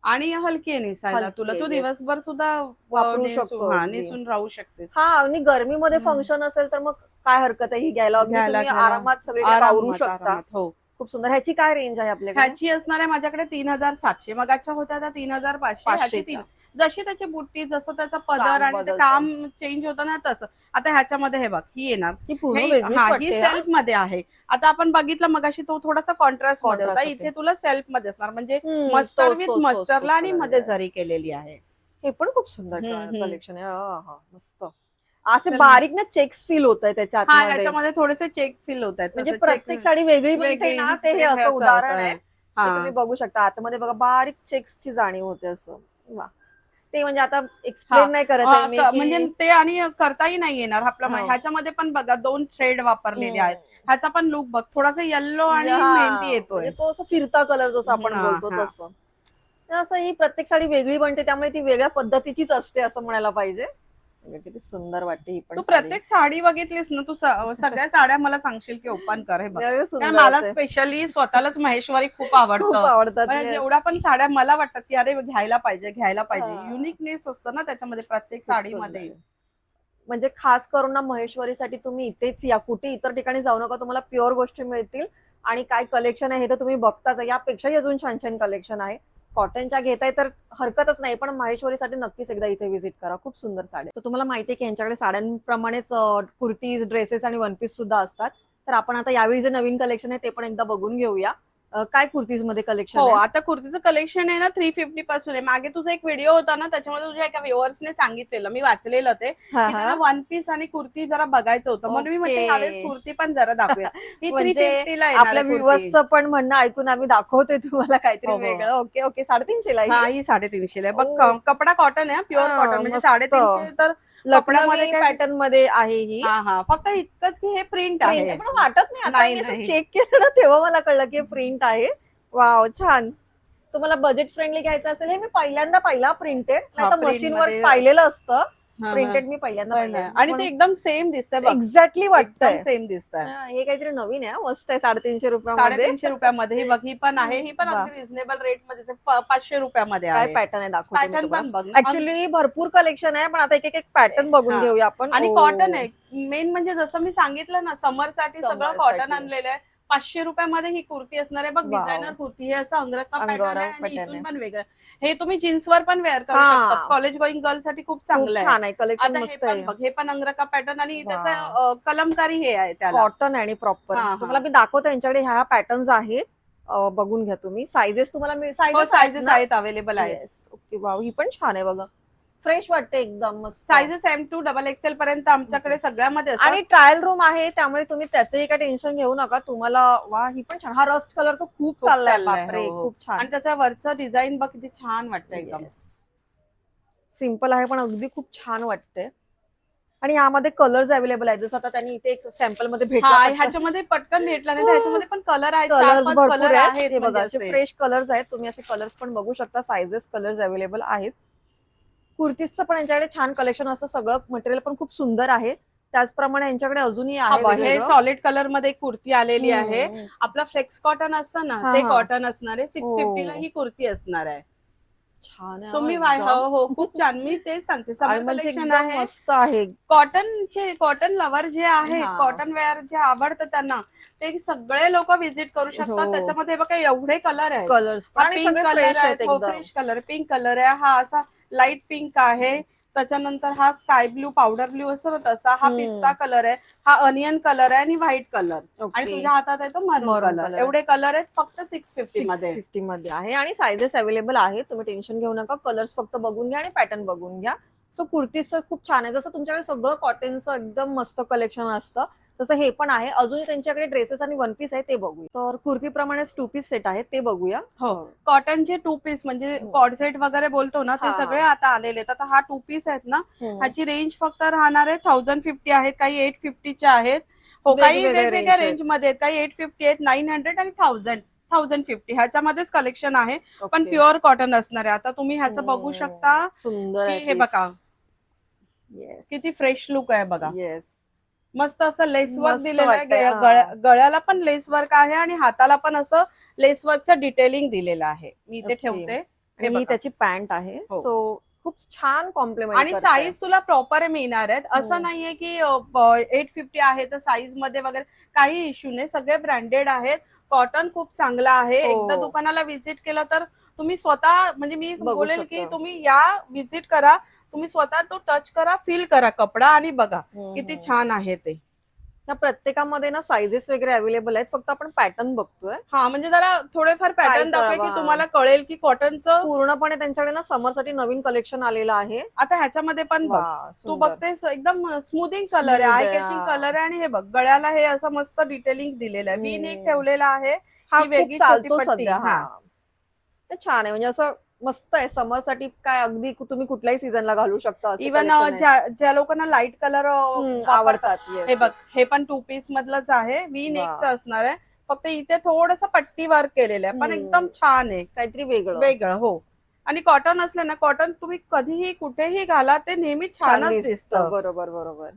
[SPEAKER 1] आणि हलकी आहे नेसायला.
[SPEAKER 2] हलकी
[SPEAKER 1] तुला
[SPEAKER 2] आहे,
[SPEAKER 1] तू
[SPEAKER 2] yes.
[SPEAKER 1] दिवसभर सुद्धा
[SPEAKER 2] वापरू शकतो अगदी.
[SPEAKER 1] नेसून राहू शकते.
[SPEAKER 2] हा, आणि गरमीमध्ये फंक्शन असेल तर मग काय हरकत आहे ही घ्यायला. अगदी तुम्ही आरामात सगळीकडे आवरू शकता.
[SPEAKER 1] आरामात. हो,
[SPEAKER 2] खूप सुंदर. ह्याची काय रेंज आहे आपल्याकडे?
[SPEAKER 1] ह्याची असणार आहे माझ्याकडे 3700. मगाच्या होत्या त्या 3500. ह्याची
[SPEAKER 2] 500च्या.
[SPEAKER 1] जशी त्याची बुट्टी, जसं त्याचा पदर
[SPEAKER 2] काम
[SPEAKER 1] आणि ते
[SPEAKER 2] बदलतं.
[SPEAKER 1] काम चेंज होतं ना, तसं. आता ह्याच्यामध्ये हे बघ, ही येणार.
[SPEAKER 2] ही पूर्ण
[SPEAKER 1] ही
[SPEAKER 2] वेगळीच
[SPEAKER 1] ही
[SPEAKER 2] वाटते हा.
[SPEAKER 1] सेल्फ मध्ये आहे. आता आपण बघितलं मगाशी, तो थोडासा कॉन्ट्रास्ट मध्ये होता.
[SPEAKER 2] Contrast
[SPEAKER 1] इथे
[SPEAKER 2] होते.
[SPEAKER 1] तुला सेल्फ मध्ये असणार, म्हणजे
[SPEAKER 2] तोच,
[SPEAKER 1] मस्टर्ड विथ
[SPEAKER 2] तोच,
[SPEAKER 1] मस्टरला
[SPEAKER 2] तोच
[SPEAKER 1] आणि
[SPEAKER 2] color,
[SPEAKER 1] मध्ये
[SPEAKER 2] yes.
[SPEAKER 1] जरी केलेली आहे.
[SPEAKER 2] हे पण खूप सुंदर
[SPEAKER 1] हम्म.
[SPEAKER 2] कलेक्शन आहे. मस्त. असे बारीक ना चेक्स फील होत आहे त्याच्या
[SPEAKER 1] हा
[SPEAKER 2] आतमध्ये.
[SPEAKER 1] ह्याच्यामध्ये थोडेसे चेक फील होत आहेत.
[SPEAKER 2] म्हणजे प्रत्येक साडी वेगळी बनते ना, ते हे असं उदाहरण आहे. ते तुम्ही बघू शकता आतमध्ये बघा बारीक चेक्सची जाणीव होते असं. वा, ते म्हणजे आता एक्सप्लेन नाही करत आहे मी
[SPEAKER 1] म्हणजे ते आणि करताही नाही येणार आपल्या
[SPEAKER 2] हो.
[SPEAKER 1] ह्याच्यामध्ये पण बघा 2 थ्रेड वापरलेले आहेत. ह्याचा पण लुक बघ थोडासा येल्लो आणि
[SPEAKER 2] हा,
[SPEAKER 1] मेहंदी येतोय.
[SPEAKER 2] म्हणजे तो असं फिरता कलर जसं आपण बोलतो तसं. तर असं ही प्रत्येक साडी वेगळी बनते त्यामुळे ती वेगळ्या पद्धतीचीच असते असं म्हणायला पाहिजे. म्हणजे किती सुंदर वाटते ही पण
[SPEAKER 1] तू
[SPEAKER 2] साडी.
[SPEAKER 1] प्रत्येक साडी बघितलीस ना, तू सगळ्या साड्या मला सांगशील की ओपन कर हे बघ.
[SPEAKER 2] वेगळं
[SPEAKER 1] कारण
[SPEAKER 2] सुंदर
[SPEAKER 1] मला
[SPEAKER 2] आहे.
[SPEAKER 1] स्पेशली स्वतःलाच महेश्वरी खूप
[SPEAKER 2] खूप
[SPEAKER 1] आवडतं.
[SPEAKER 2] आवडतात
[SPEAKER 1] म्हणजे
[SPEAKER 2] yes.
[SPEAKER 1] जेवढ्या पण साड्या मला वाटतात की अरे घ्यायला पाहिजे
[SPEAKER 2] हा.
[SPEAKER 1] युनिकनेस असतं ना त्याच्यामध्ये प्रत्येक
[SPEAKER 2] खूप
[SPEAKER 1] साडीमध्ये.
[SPEAKER 2] सुंदर. म्हणजे खास करून ना महेश्वरीसाठी तुम्ही इथेच या, कुठे इतर ठिकाणी जाऊ नका, तुम्हाला प्युअर गोष्टी मिळतील. आणि काय कलेक्शन आहे हे तर तुम्ही बघताच आहे. यापेक्षाही अजून छान छान कलेक्शन आहे. कॉटनच्या घेताय तर हरकतच नाही, पण महेश्वरीसाठी नक्कीच एकदा इथे व्हिजिट करा. खूप सुंदर साडी. तर तुम्हाला माहिती आहे की यांच्याकडे साड्यांप्रमाणेच कुर्तीज, ड्रेसेस आणि वन पीस सुद्धा असतात. तर आपण आता यावेळी जे नवीन कलेक्शन आहे ते पण एकदा बघून घेऊया. काय कुर्तीज मध्ये कलेक्शन
[SPEAKER 1] हो,
[SPEAKER 2] आहे?
[SPEAKER 1] आता कुर्तीचं कलेक्शन आहे ना 350 पासून आहे. मागे तुझा एक व्हिडिओ होता ना, त्याच्यामध्ये तुझ्या एका व्ह्युअर्सने सांगितलेलं, मी वाचलेलं ते,
[SPEAKER 2] हा
[SPEAKER 1] की
[SPEAKER 2] हा.
[SPEAKER 1] त्यांना वन पीस आणि कुर्ती जरा बघायचं होतं. म्हणून मी म्हटलं यावेळेस
[SPEAKER 2] ओके.
[SPEAKER 1] कुर्ती पण जरा दाखवूया. ही
[SPEAKER 2] म्हणजे
[SPEAKER 1] 350 ला येणार
[SPEAKER 2] आपल्या
[SPEAKER 1] आहे कुर्ती.
[SPEAKER 2] व्ह्युअर्सचं पण म्हणणं ऐकून आम्ही दाखवतोय तुम्हाला काहीतरी
[SPEAKER 1] हो, हो.
[SPEAKER 2] वेगळं. ओके ओके, 350 ला
[SPEAKER 1] हा,
[SPEAKER 2] ही.
[SPEAKER 1] ही 350 ला आहे.
[SPEAKER 2] ओ.
[SPEAKER 1] बघ कपडा कॉटन आहे, प्युअर कॉटन, म्हणजे
[SPEAKER 2] मस्त.
[SPEAKER 1] 350 तर कपड्यामध्ये
[SPEAKER 2] लखनवी
[SPEAKER 1] काय.
[SPEAKER 2] पॅटर्न मध्ये आहे ही.
[SPEAKER 1] हा, फक्त इतकंच की हे प्रिंट
[SPEAKER 2] प्रिंट
[SPEAKER 1] आहे.
[SPEAKER 2] पण वाटत नाही. आता
[SPEAKER 1] नाही
[SPEAKER 2] मी असं
[SPEAKER 1] नाही
[SPEAKER 2] चेक केलं ना तेव्हा मला कळलं की प्रिंट आहे. वाव, छान. तुम्हाला बजेट फ्रेंडली घ्यायचं असेल, हे मी पहिल्यांदा पाहिला प्रिंटेड, नाही तर
[SPEAKER 1] प्रिंट
[SPEAKER 2] मशीन वर्क
[SPEAKER 1] मध्ये.
[SPEAKER 2] पाहिलेलं असतं.
[SPEAKER 1] हा,
[SPEAKER 2] प्रिंटेड मी पहिल्यांदा
[SPEAKER 1] पण
[SPEAKER 2] पाहिलंय.
[SPEAKER 1] आणि ते एकदम सेम दिसतंय बघ.
[SPEAKER 2] एक्झॅक्टली
[SPEAKER 1] एकदम
[SPEAKER 2] वाटतंय.
[SPEAKER 1] सेम दिसतंय.
[SPEAKER 2] हे काहीतरी नवीन आहे. मस्त आहे. 350 रुपयामध्ये.
[SPEAKER 1] 350 रुपयामध्ये ही बघ, ही पण आहे. ही पण
[SPEAKER 2] वा.
[SPEAKER 1] अगदी रिझनेबल रेट मध्ये 500 रुपयामध्ये
[SPEAKER 2] काय
[SPEAKER 1] आहे.
[SPEAKER 2] पॅटर्न आहे दाखवते मी
[SPEAKER 1] पॅटर्न
[SPEAKER 2] तुम्हाला.
[SPEAKER 1] पण बघ ना.
[SPEAKER 2] ऍक्च्युली भरपूर कलेक्शन आहे, पण आता एक एक पॅटर्न बघून
[SPEAKER 1] हा.
[SPEAKER 2] घेऊया आपण.
[SPEAKER 1] आणि
[SPEAKER 2] ओ.
[SPEAKER 1] कॉटन आहे. मेन म्हणजे जसं मी सांगितलं ना, समर साठी सगळं
[SPEAKER 2] Summer
[SPEAKER 1] कॉटन
[SPEAKER 2] साठी.
[SPEAKER 1] आणलेलं आहे. 500 रुपयामध्ये ही कुर्ती असणार आहे बघ.
[SPEAKER 2] वाव.
[SPEAKER 1] डिझायनर कुर्ती, हे असं अंगरखा पॅटर्न
[SPEAKER 2] अंगारा
[SPEAKER 1] आहे आणि
[SPEAKER 2] pattern
[SPEAKER 1] इथून
[SPEAKER 2] आहे.
[SPEAKER 1] पण वेगळं. हे तुम्ही जीन्सवर पण वेअर करू
[SPEAKER 2] हा.
[SPEAKER 1] शकतात. कॉलेज गोईंग गर्ल साठी खूप
[SPEAKER 2] खूप
[SPEAKER 1] चांगलं आहे.
[SPEAKER 2] छान आहे कलेक्शन,
[SPEAKER 1] आता हे
[SPEAKER 2] मस्त
[SPEAKER 1] पण
[SPEAKER 2] आहे.
[SPEAKER 1] बघ, हे पण अंगरखा पॅटर्न आणि
[SPEAKER 2] वाव.
[SPEAKER 1] त्याचं कलमकारी हे आहे त्याला.
[SPEAKER 2] कॉटन आहे आणि प्रॉपर.
[SPEAKER 1] हा.
[SPEAKER 2] तुम्हाला मी दाखवते यांच्याकडे ह्या पॅटर्न्स आहेत. बघून घ्या तुम्ही. सायझेस तुम्हाला
[SPEAKER 1] हो,
[SPEAKER 2] सायझेस
[SPEAKER 1] साईजेस आहेत, अवेलेबल आहेत.
[SPEAKER 2] येस. ओके, वाव, ही पण छान आहे बघा. फ्रेश वाटते एकदम मस्त.
[SPEAKER 1] साईजेस M2 XXL पर्यंत आमच्याकडे सगळ्यामध्ये असतात.
[SPEAKER 2] आणि ट्रायल रूम आहे त्यामुळे तुम्ही त्याचंही काही टेन्शन घेऊ नका. तुम्हाला वा, ही पण छान. हा रस्ट कलर तो खूप
[SPEAKER 1] खूप
[SPEAKER 2] चाललाय.
[SPEAKER 1] चाललंय.
[SPEAKER 2] बापरे,
[SPEAKER 1] हो.
[SPEAKER 2] खूप छान.
[SPEAKER 1] आणि त्याच्या वरचं डिझाईन बघ किती छान वाटतं एकदम.
[SPEAKER 2] सिंपल आहे पण अगदी खूप छान वाटते. आणि यामध्ये कलर्स अवेलेबल आहेत. जसं आता त्यांनी इथे एक सॅम्पल मध्ये भेटला.
[SPEAKER 1] ह्याच्यामध्ये पटकन भेटला नाही तर ह्याच्यामध्ये पण कलर आहेत,
[SPEAKER 2] कलर्स
[SPEAKER 1] 4-5
[SPEAKER 2] भरपूर
[SPEAKER 1] कलर
[SPEAKER 2] आहेत.
[SPEAKER 1] आहेत
[SPEAKER 2] हे बघा,
[SPEAKER 1] म्हणजे
[SPEAKER 2] असे
[SPEAKER 1] असे.
[SPEAKER 2] फ्रेश कलर्स आहेत. तुम्ही असे कलर्स पण बघू शकता. सायझेस, कलर्स अवेलेबल आहेत. कुर्तीजचं पण यांच्याकडे छान कलेक्शन असतं. सगळं मटेरियल पण खूप सुंदर आहे. त्याचप्रमाणे यांच्याकडे अजूनही आहे
[SPEAKER 1] हे
[SPEAKER 2] वेगवेगळं.
[SPEAKER 1] सॉलिड कलर मध्ये एक कुर्ती आलेली आहे.
[SPEAKER 2] हम्म.
[SPEAKER 1] आपला फ्लेक्स कॉटन असतं ना,
[SPEAKER 2] हा,
[SPEAKER 1] ते
[SPEAKER 2] हा.
[SPEAKER 1] कॉटन असणार आहे. 650 ला
[SPEAKER 2] हो.
[SPEAKER 1] ही कुर्ती असणार आहे.
[SPEAKER 2] छान आहे
[SPEAKER 1] तुम्ही
[SPEAKER 2] एकदम.
[SPEAKER 1] हो, खूप छान. मी तेच सांगते,
[SPEAKER 2] आणि
[SPEAKER 1] समर
[SPEAKER 2] म्हणजे
[SPEAKER 1] कलेक्शन
[SPEAKER 2] एकदम
[SPEAKER 1] आहे.
[SPEAKER 2] मस्त आहे.
[SPEAKER 1] कॉटन लवर जे आहेत,
[SPEAKER 2] हा.
[SPEAKER 1] कॉटन वेअर जे आवडतं त्यांना, ते सगळे लोक व्हिजिट करू शकतात.
[SPEAKER 2] हो.
[SPEAKER 1] त्याच्यामध्ये बघा एवढे कलर आहेत.
[SPEAKER 2] कलर्स
[SPEAKER 1] हा
[SPEAKER 2] आणि
[SPEAKER 1] पिंक
[SPEAKER 2] सगळे
[SPEAKER 1] कलर
[SPEAKER 2] फ्रेश
[SPEAKER 1] आहे.
[SPEAKER 2] आहेत
[SPEAKER 1] हो,
[SPEAKER 2] एकदम.
[SPEAKER 1] फ्रेश कलर, पिंक कलर आहे. हा असा लाईट पिंक आहे. त्याच्यानंतर हा स्काय ब्लू, पावडर ब्लू असतो ना तसा. हा पिस्ता कलर आहे. हा अनियन कलर आहे आणि व्हाईट कलर. आणि
[SPEAKER 2] ओके.
[SPEAKER 1] तुझ्या हातात आहे तो मरून
[SPEAKER 2] मरून
[SPEAKER 1] कलर.
[SPEAKER 2] कलर.
[SPEAKER 1] एवढे कलर आहेत फक्त 650 मध्ये.
[SPEAKER 2] 650 मध्ये आहे आणि सायझेस अवेलेबल आहेत. तुम्ही टेन्शन घेऊ नका. कलर्स फक्त बघून घ्या आणि पॅटर्न बघून घ्या. सो कुर्तीचं खूप छान आहे. जसं तुमच्याकडे सगळं कॉटनचं एकदम मस्त कलेक्शन असतं, तसं हे पण आहे. अजून त्यांच्याकडे ड्रेसेस आणि वन पीस आहे, ते बघूया. तर कुर्तीप्रमाणेच 2 पीस सेट आहे, ते बघूया.
[SPEAKER 1] हो, कॉटनचे 2 पीस म्हणजे कॉर्ड सेट वगैरे बोलतो ना, ते सगळे आता आलेले आहेत. आता हा 2 पीस आहेत ना, ह्याची रेंज फक्त राहणार आहे 1050 आहेत, काही 850 चे आहेत. हो, काही वेगवेगळ्या रेंज मध्ये आहेत. काही 850 आहेत, 900 आणि 1050 ह्याच्यामध्येच कलेक्शन आहे. पण प्युअर कॉटन असणार आहे. आता तुम्ही ह्याचं बघू शकता.
[SPEAKER 2] सुंदर आहे.
[SPEAKER 1] हे बघा किती फ्रेश लुक आहे बघा.
[SPEAKER 2] येस,
[SPEAKER 1] मस्त असं लेस वर्क
[SPEAKER 2] मस्त
[SPEAKER 1] दिलेलं
[SPEAKER 2] वाटतंय,
[SPEAKER 1] आहे. गळ्याला पण लेस वर्क आहे आणि हाताला पण असं लेस वर्कचं डिटेलिंग दिलेलं आहे. मी इथे ठेवते. हे
[SPEAKER 2] आणि ही
[SPEAKER 1] बघा.
[SPEAKER 2] त्याची पॅन्ट आहे.
[SPEAKER 1] हो.
[SPEAKER 2] सो खूप छान कॉम्प्लिमेंट
[SPEAKER 1] आणि साईज तुला प्रॉपर मिळणार आहेत. असं नाहीये की 850 आहे तर साईज मध्ये वगैरे काही इश्यू नाही. सगळे ब्रँडेड आहेत. कॉटन खूप चांगला आहे.
[SPEAKER 2] हो.
[SPEAKER 1] एकदा दुकानाला व्हिजिट केलं तर तुम्ही स्वतः, म्हणजे मी
[SPEAKER 2] बघू
[SPEAKER 1] बोलेल
[SPEAKER 2] शकता.
[SPEAKER 1] की तुम्ही या, व्हिजिट करा, तुम्ही स्वतः तो टच करा, फील करा कपडा आणि बघा किती छान आहे ते.
[SPEAKER 2] ह्या प्रत्येकामध्ये ना सायझेस वगैरे अवेलेबल आहेत, फक्त आपण पॅटर्न बघतोय.
[SPEAKER 1] हा म्हणजे जरा थोडेफार पॅटर्न दाखवे की तुम्हाला कळेल की कॉटनचं
[SPEAKER 2] पूर्णपणे त्यांच्याकडे ना समर साठी नवीन कलेक्शन आलेलं आहे.
[SPEAKER 1] आता ह्याच्यामध्ये पण बघ, तू बघतेस एकदम स्मूथिंग कलर आहे, आय कॅचिंग कलर आहे. आणि हे बघ गळ्याला हे असं मस्त डिटेलिंग दिलेलं आहे, वी नेक ठेवलेला आहे,
[SPEAKER 2] हा
[SPEAKER 1] ही
[SPEAKER 2] खूप
[SPEAKER 1] वेगळी छोटी
[SPEAKER 2] चालतो
[SPEAKER 1] पट्टी.
[SPEAKER 2] सध्या.
[SPEAKER 1] हा
[SPEAKER 2] हे छान आहे, म्हणजे असं मस्त आहे समर साठी. काय अगदी तुम्ही कुठल्याही सीझनला घालू शकता.
[SPEAKER 1] इवन ज्या लोकांना लाईट कलर
[SPEAKER 2] आवडतात.
[SPEAKER 1] हे बघ, हे पण 2 पीस मधलंच आहे, वी नेकचं असणार आहे. फक्त इथे थोडस पट्टी वर्क केलेलं आहे, पण एकदम छान आहे,
[SPEAKER 2] काहीतरी वेगळं
[SPEAKER 1] वेगळं. हो, आणि कॉटन असलं ना, कॉटन तुम्ही कधीही कुठेही घाला ते नेहमी छानच दिसतं.
[SPEAKER 2] बरोबर बरोबर.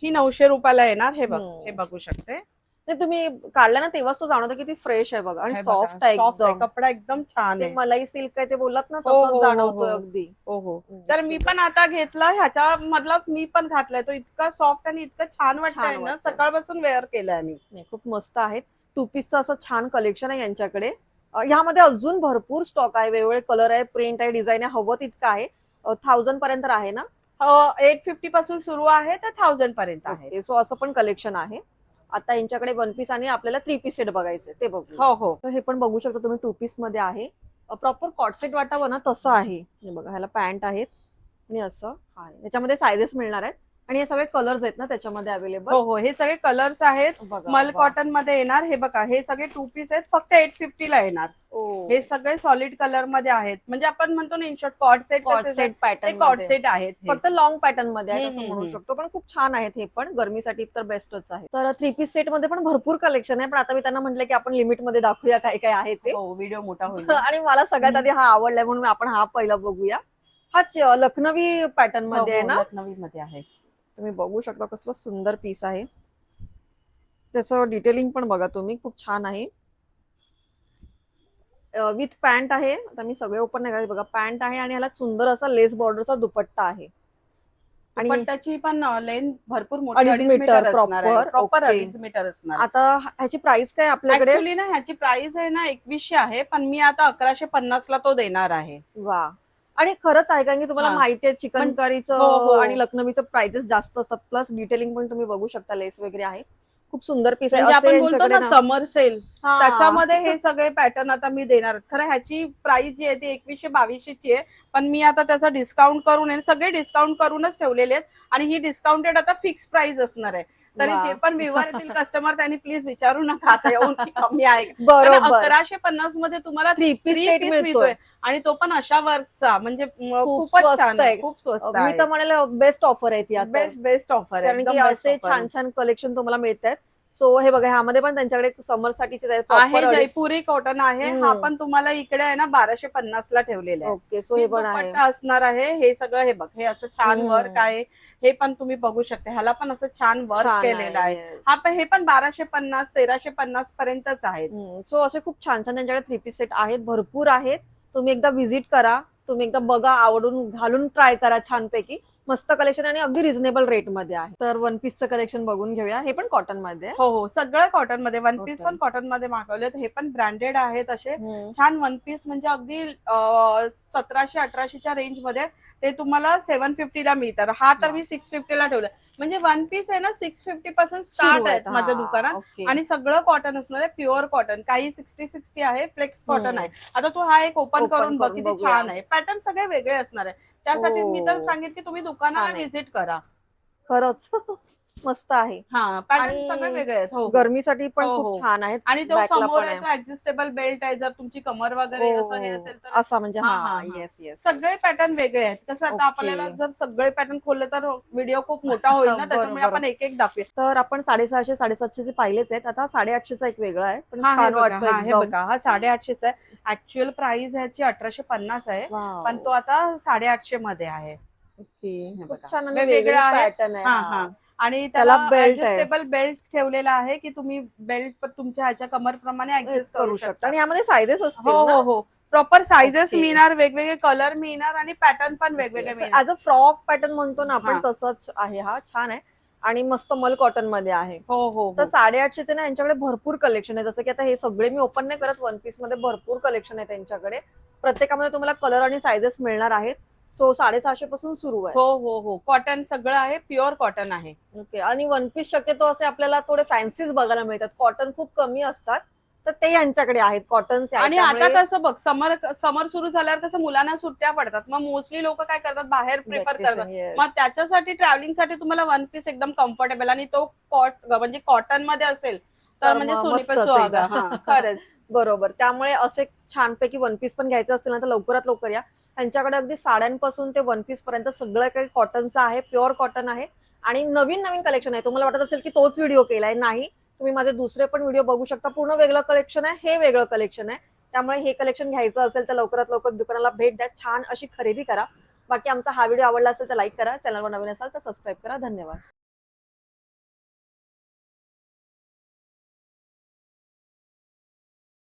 [SPEAKER 1] ही 900 रुपयाला येणार. हे बघ, हे बघू शकते.
[SPEAKER 2] नाही तुम्ही काढला ना तेव्हाच तो जाणवतो किती फ्रेश आहे बघा, आणि
[SPEAKER 1] हे बघा,
[SPEAKER 2] सॉफ्ट आहे
[SPEAKER 1] सॉफ्ट आहे,
[SPEAKER 2] एकदम.
[SPEAKER 1] कपडा एकदम छान
[SPEAKER 2] ते
[SPEAKER 1] आहे.
[SPEAKER 2] मलाई सिल्क आहे ते बोलत ना,
[SPEAKER 1] हो, हो,
[SPEAKER 2] तसंच
[SPEAKER 1] हो,
[SPEAKER 2] जाणवतोय
[SPEAKER 1] हो.
[SPEAKER 2] अगदी.
[SPEAKER 1] हो हो. तर मी पण आता घेतला ह्याच्या मधलाच, मी पण घातलाय. तो इतका सॉफ्ट आणि इतकं छान वाटतंय ना, सकाळपासून वेअर केलाय मी.
[SPEAKER 2] नाही खूप मस्त आहे. 2 पीसचं असं छान कलेक्शन आहे यांच्याकडे. ह्यामध्ये अजून भरपूर स्टॉक आहे, वेगवेगळे कलर आहे, प्रिंट आहे, डिझाईन आहे, हवं तितकं आहे. 1000 पर्यंत आहे ना.
[SPEAKER 1] 850 पासून सुरू आहे तर 1000 पर्यंत आहे.
[SPEAKER 2] सो असं पण कलेक्शन आहे. आता यांच्याकडे 1 पीस आणि आपल्याला 3 पीस सेट बघायचे, ते बघू.
[SPEAKER 1] हो हो.
[SPEAKER 2] तर हे पण बघू शकता तुम्ही, 2 पीस मध्ये आहे. प्रॉपर कॉट सेट वाटावं ना तसं आहे. हे बघा, ह्याला पॅन्ट आहेत आणि असं आहे. याच्यामध्ये सायझेस मिळणार आहेत आणि हे सगळे कलर्स आहेत ना त्याच्यामध्ये अवेलेबल.
[SPEAKER 1] हो हो, हे सगळे कलर्स आहेत. मल कॉटन मध्ये येणार. हे बघा, हे सगळे 2 पीस आहेत, फक्त 850 ला येणार. हे सगळे सॉलिड कलर मध्ये आहेत, म्हणजे आपण म्हणतो ना in short coat set pattern, coat set आहेत,
[SPEAKER 2] फक्त लॉंग पॅटर्न मध्ये आहे असं म्हणू शकतो. पण खूप छान आहेत हे पण, गरमीसाठी तर बेस्टच आहे. तर 3 पीस सेट मध्ये पण भरपूर कलेक्शन आहे, पण आता मी त्यांना म्हटलं की आपण लिमिट मध्ये दाखवूया काय काय आहे ते.
[SPEAKER 1] व्हिडिओ मोठा होईल.
[SPEAKER 2] आणि मला सगळ्यात आधी हा आवडलाय म्हणून आपण हा पहिला बघूया. हा लखनवी पॅटर्न मध्ये आहे ना.
[SPEAKER 1] लखनवी मध्ये आहे.
[SPEAKER 2] तुम्ही बघू शकता कसलं सुंदर पीस आहे, त्याचं डिटेलिंग पण बघा तुम्ही, खूप छान आहे. विथ पॅन्ट आहे. आता मी सगळे ओपन नाही करायचे बघा, पॅन्ट आहे आणि ह्याला सुंदर असा लेस बॉर्डरचा दुपट्टा आहे.
[SPEAKER 1] आणि दुपट्ट्याची पण लेंथ भरपूर मोठी,
[SPEAKER 2] 2.5 मीटर
[SPEAKER 1] प्रॉपर 2.5 मीटर असणार.
[SPEAKER 2] आता ह्याची प्राइस काय आपल्याकडे?
[SPEAKER 1] ऍक्च्युली ना ह्याची प्राइस आहे ना 2100 आहे, पण मी आता 1150 ला तो देणार आहे.
[SPEAKER 2] वा. आणि खरंच आहे, कारण की तुम्हाला माहिती आहे चिकनकारीचं आणि लखनवीचं प्राइसेस जास्त असतात. प्लस डिटेलिंग पण तुम्ही बघू शकता, लेस वगैरे आहे. खूप सुंदर पीस आहे.
[SPEAKER 1] म्हणजे आपण बोलतो ना समर सेल, त्याच्यामध्ये हे सगळे पॅटर्न आता मी देणार. खरं ह्याची प्राइस जी आहे ती 2100-2200 ची आहे, पण मी आता त्याचा डिस्काउंट करून, सगळे डिस्काउंट करूनच ठेवलेले आहेत. आणि ही डिस्काउंटेड आता फिक्स प्राइस असणार आहे. तरी जे पण व्ह्युअर येतील कस्टमर, त्यांनी प्लीज विचारू नका आता येऊन की कमी आहे.
[SPEAKER 2] बरोबर.
[SPEAKER 1] 1150 मध्ये तुम्हाला
[SPEAKER 2] 3 पीस सेट मिळतोय,
[SPEAKER 1] आणि तो पण अशा वर्कचा, म्हणजे खूपच छान आहे, खूप स्वस्त आहे.
[SPEAKER 2] मी तर म्हणाले बेस्ट ऑफर आहे ती,
[SPEAKER 1] बेस्ट ऑफर आहे,
[SPEAKER 2] कारण की असे छान छान कलेक्शन तुम्हाला मिळत आहेत. सो हे बघा, ह्यामध्ये पण त्यांच्याकडे समर साठीचे
[SPEAKER 1] आहे, जयपुरी कॉटन आहे. हा पण तुम्हाला इकडे आहे ना 1250 ला ठेवलेला आहे.
[SPEAKER 2] ओके. सो हे पण आहे,
[SPEAKER 1] असणार आहे. हे सगळं हे बघ, हे असं छान वर्क आहे, हे पण तुम्ही बघू शकता. ह्याला पण असं छान वर्क केलेलं आहे. हा पण हे पण 1250 1350 पर्यंतच आहेत.
[SPEAKER 2] सो असे खूप छान छान त्यांच्याकडे 3 पीस सेट आहेत, भरपूर आहेत. तुम्ही एकदा व्हिजिट करा, तुम्ही एकदा बघा, आवडून घालून ट्राय करा. छानपैकी मस्त कलेक्शन आणि अगदी रिझनेबल रेट मध्ये आहे. तर 1 पीसचं कलेक्शन बघून घेऊया. हे पण कॉटन मध्ये.
[SPEAKER 1] हो हो, सगळं कॉटन मध्ये. 1 पीस पण कॉटन मध्ये मागवलेत. हे पण ब्रँडेड आहेत असे छान 1 पीस, म्हणजे अगदी 1700-1800च्या रेंज मध्ये ते तुम्हाला 750 ला मिळतात. हा तर मी 650 ला ठेवलं. म्हणजे 1 पीस आहे ना 650 पासून स्टार्ट आहे माझ्या दुकानात. आणि सगळं कॉटन असणार आहे, प्युअर कॉटन. काही 60-60 आहे, फ्लेक्स कॉटन आहे. आता तू हा एक ओपन करून बघ, किती छान आहे. पॅटर्न सगळे वेगळे असणार आहे. त्यासाठी मी तर सांगेन की तुम्ही दुकानाला व्हिजिट करा.
[SPEAKER 2] खरंच मस्त आहे.
[SPEAKER 1] हा, पॅटर्न सगळे वेगळे आहेत. हो,
[SPEAKER 2] गरमीसाठी पण खूप छान आहेत.
[SPEAKER 1] आणि तो समोर आहे तो ऍडजस्टेबल बेल्ट आहे, जर तुमची कमर वगैरे असं हे असेल तर
[SPEAKER 2] असा, म्हणजे येस येस,
[SPEAKER 1] सगळे पॅटर्न वेगळे आहेत. कसं आता आपल्याला जर सगळे पॅटर्न खोलले तर व्हिडिओ खूप मोठा होईल ना, त्याच्यामुळे आपण एक एक दाखवूया.
[SPEAKER 2] तर आपण 650 750 पाहिलेच आहेत. आता 850चा एक वेगळा आहे, पण
[SPEAKER 1] छान वाटतं. हे बघा, हा 850चा आहे. ऍक्च्युअल प्राइस ह्याची 1850 आहे, पण तो आता 850 मध्ये आहे.
[SPEAKER 2] वेगवेगळा पॅटर्न आहे.
[SPEAKER 1] हा, आणि त्याला ऍडजस्टेबल बेल्ट ठेवलेला आहे की तुम्ही बेल्ट तुमच्या ह्याच्या कमरप्रमाणे ऍडजस्ट करू शकता.
[SPEAKER 2] आणि यामध्ये सायझेस असतील.
[SPEAKER 1] हो हो हो, प्रॉपर सायझेस मिळणार, वेगवेगळे कलर मिळणार आणि पॅटर्न पण वेगवेगळे मिळणार.
[SPEAKER 2] ऍज अ फ्रॉक पॅटर्न म्हणतो ना आपण, तसंच आहे. हा छान आहे आणि मस्त मल कॉटन मध्ये आहे.
[SPEAKER 1] हो हो.
[SPEAKER 2] तर 850चे ना यांच्याकडे भरपूर कलेक्शन आहे. जसं की आता हे सगळे मी ओपन नाही करत, 1 पीस मध्ये भरपूर कलेक्शन आहे त्यांच्याकडे. प्रत्येकामध्ये तुम्हाला कलर आणि सायझेस मिळणार आहेत. सो 650 पासून सुरू आहे.
[SPEAKER 1] हो हो हो, कॉटन सगळं आहे, प्युअर कॉटन आहे.
[SPEAKER 2] ओके. आणि वन पीस शक्यतो असे आपल्याला थोडे फॅन्सीज बघायला मिळतात, कॉटन खूप कमी असतात, तर ते यांच्याकडे आहेत कॉटन्स.
[SPEAKER 1] आणि आता कसं बघ, समर समर सुरू झाल्यावर कसं मुलांना सुट्ट्या पडतात, मग मोस्टली लोक काय करतात, बाहेर प्रिफर करतात. मग त्याच्यासाठी ट्रॅव्हलिंगसाठी तुम्हाला वन पीस एकदम कम्फर्टेबल आणि तो म्हणजे कॉटन मध्ये असेल तर म्हणजे सोनीपत सुहागा. हा खरंच.
[SPEAKER 2] बरोबर. त्यामुळे असे छानपैकी वन पीस पण घ्यायचं असेल ना तर लवकरात लवकर या. त्यांच्याकडे अगदी साड्यांपासून ते वन पीस पर्यंत सगळं काही कॉटनचं आहे, प्युअर कॉटन आहे आणि नवीन नवीन कलेक्शन आहे. तुम्हाला वाटत असेल की तोच व्हिडिओ केलाय, नाही, तुम्ही माझे दुसरे पण व्हिडिओ बघू शकता. पूर्ण वेगळं कलेक्शन आहे, हे वेगळं कलेक्शन आहे. त्यामुळे हे कलेक्शन घ्यायचं असेल तर लवकरात लवकर दुकानाला भेट द्या, छान अशी खरेदी करा. बाकी आमचा हा व्हिडिओ आवडला असेल तर लाईक करा, चॅनलवर नवीन असाल तर सबस्क्राईब करा. धन्यवाद.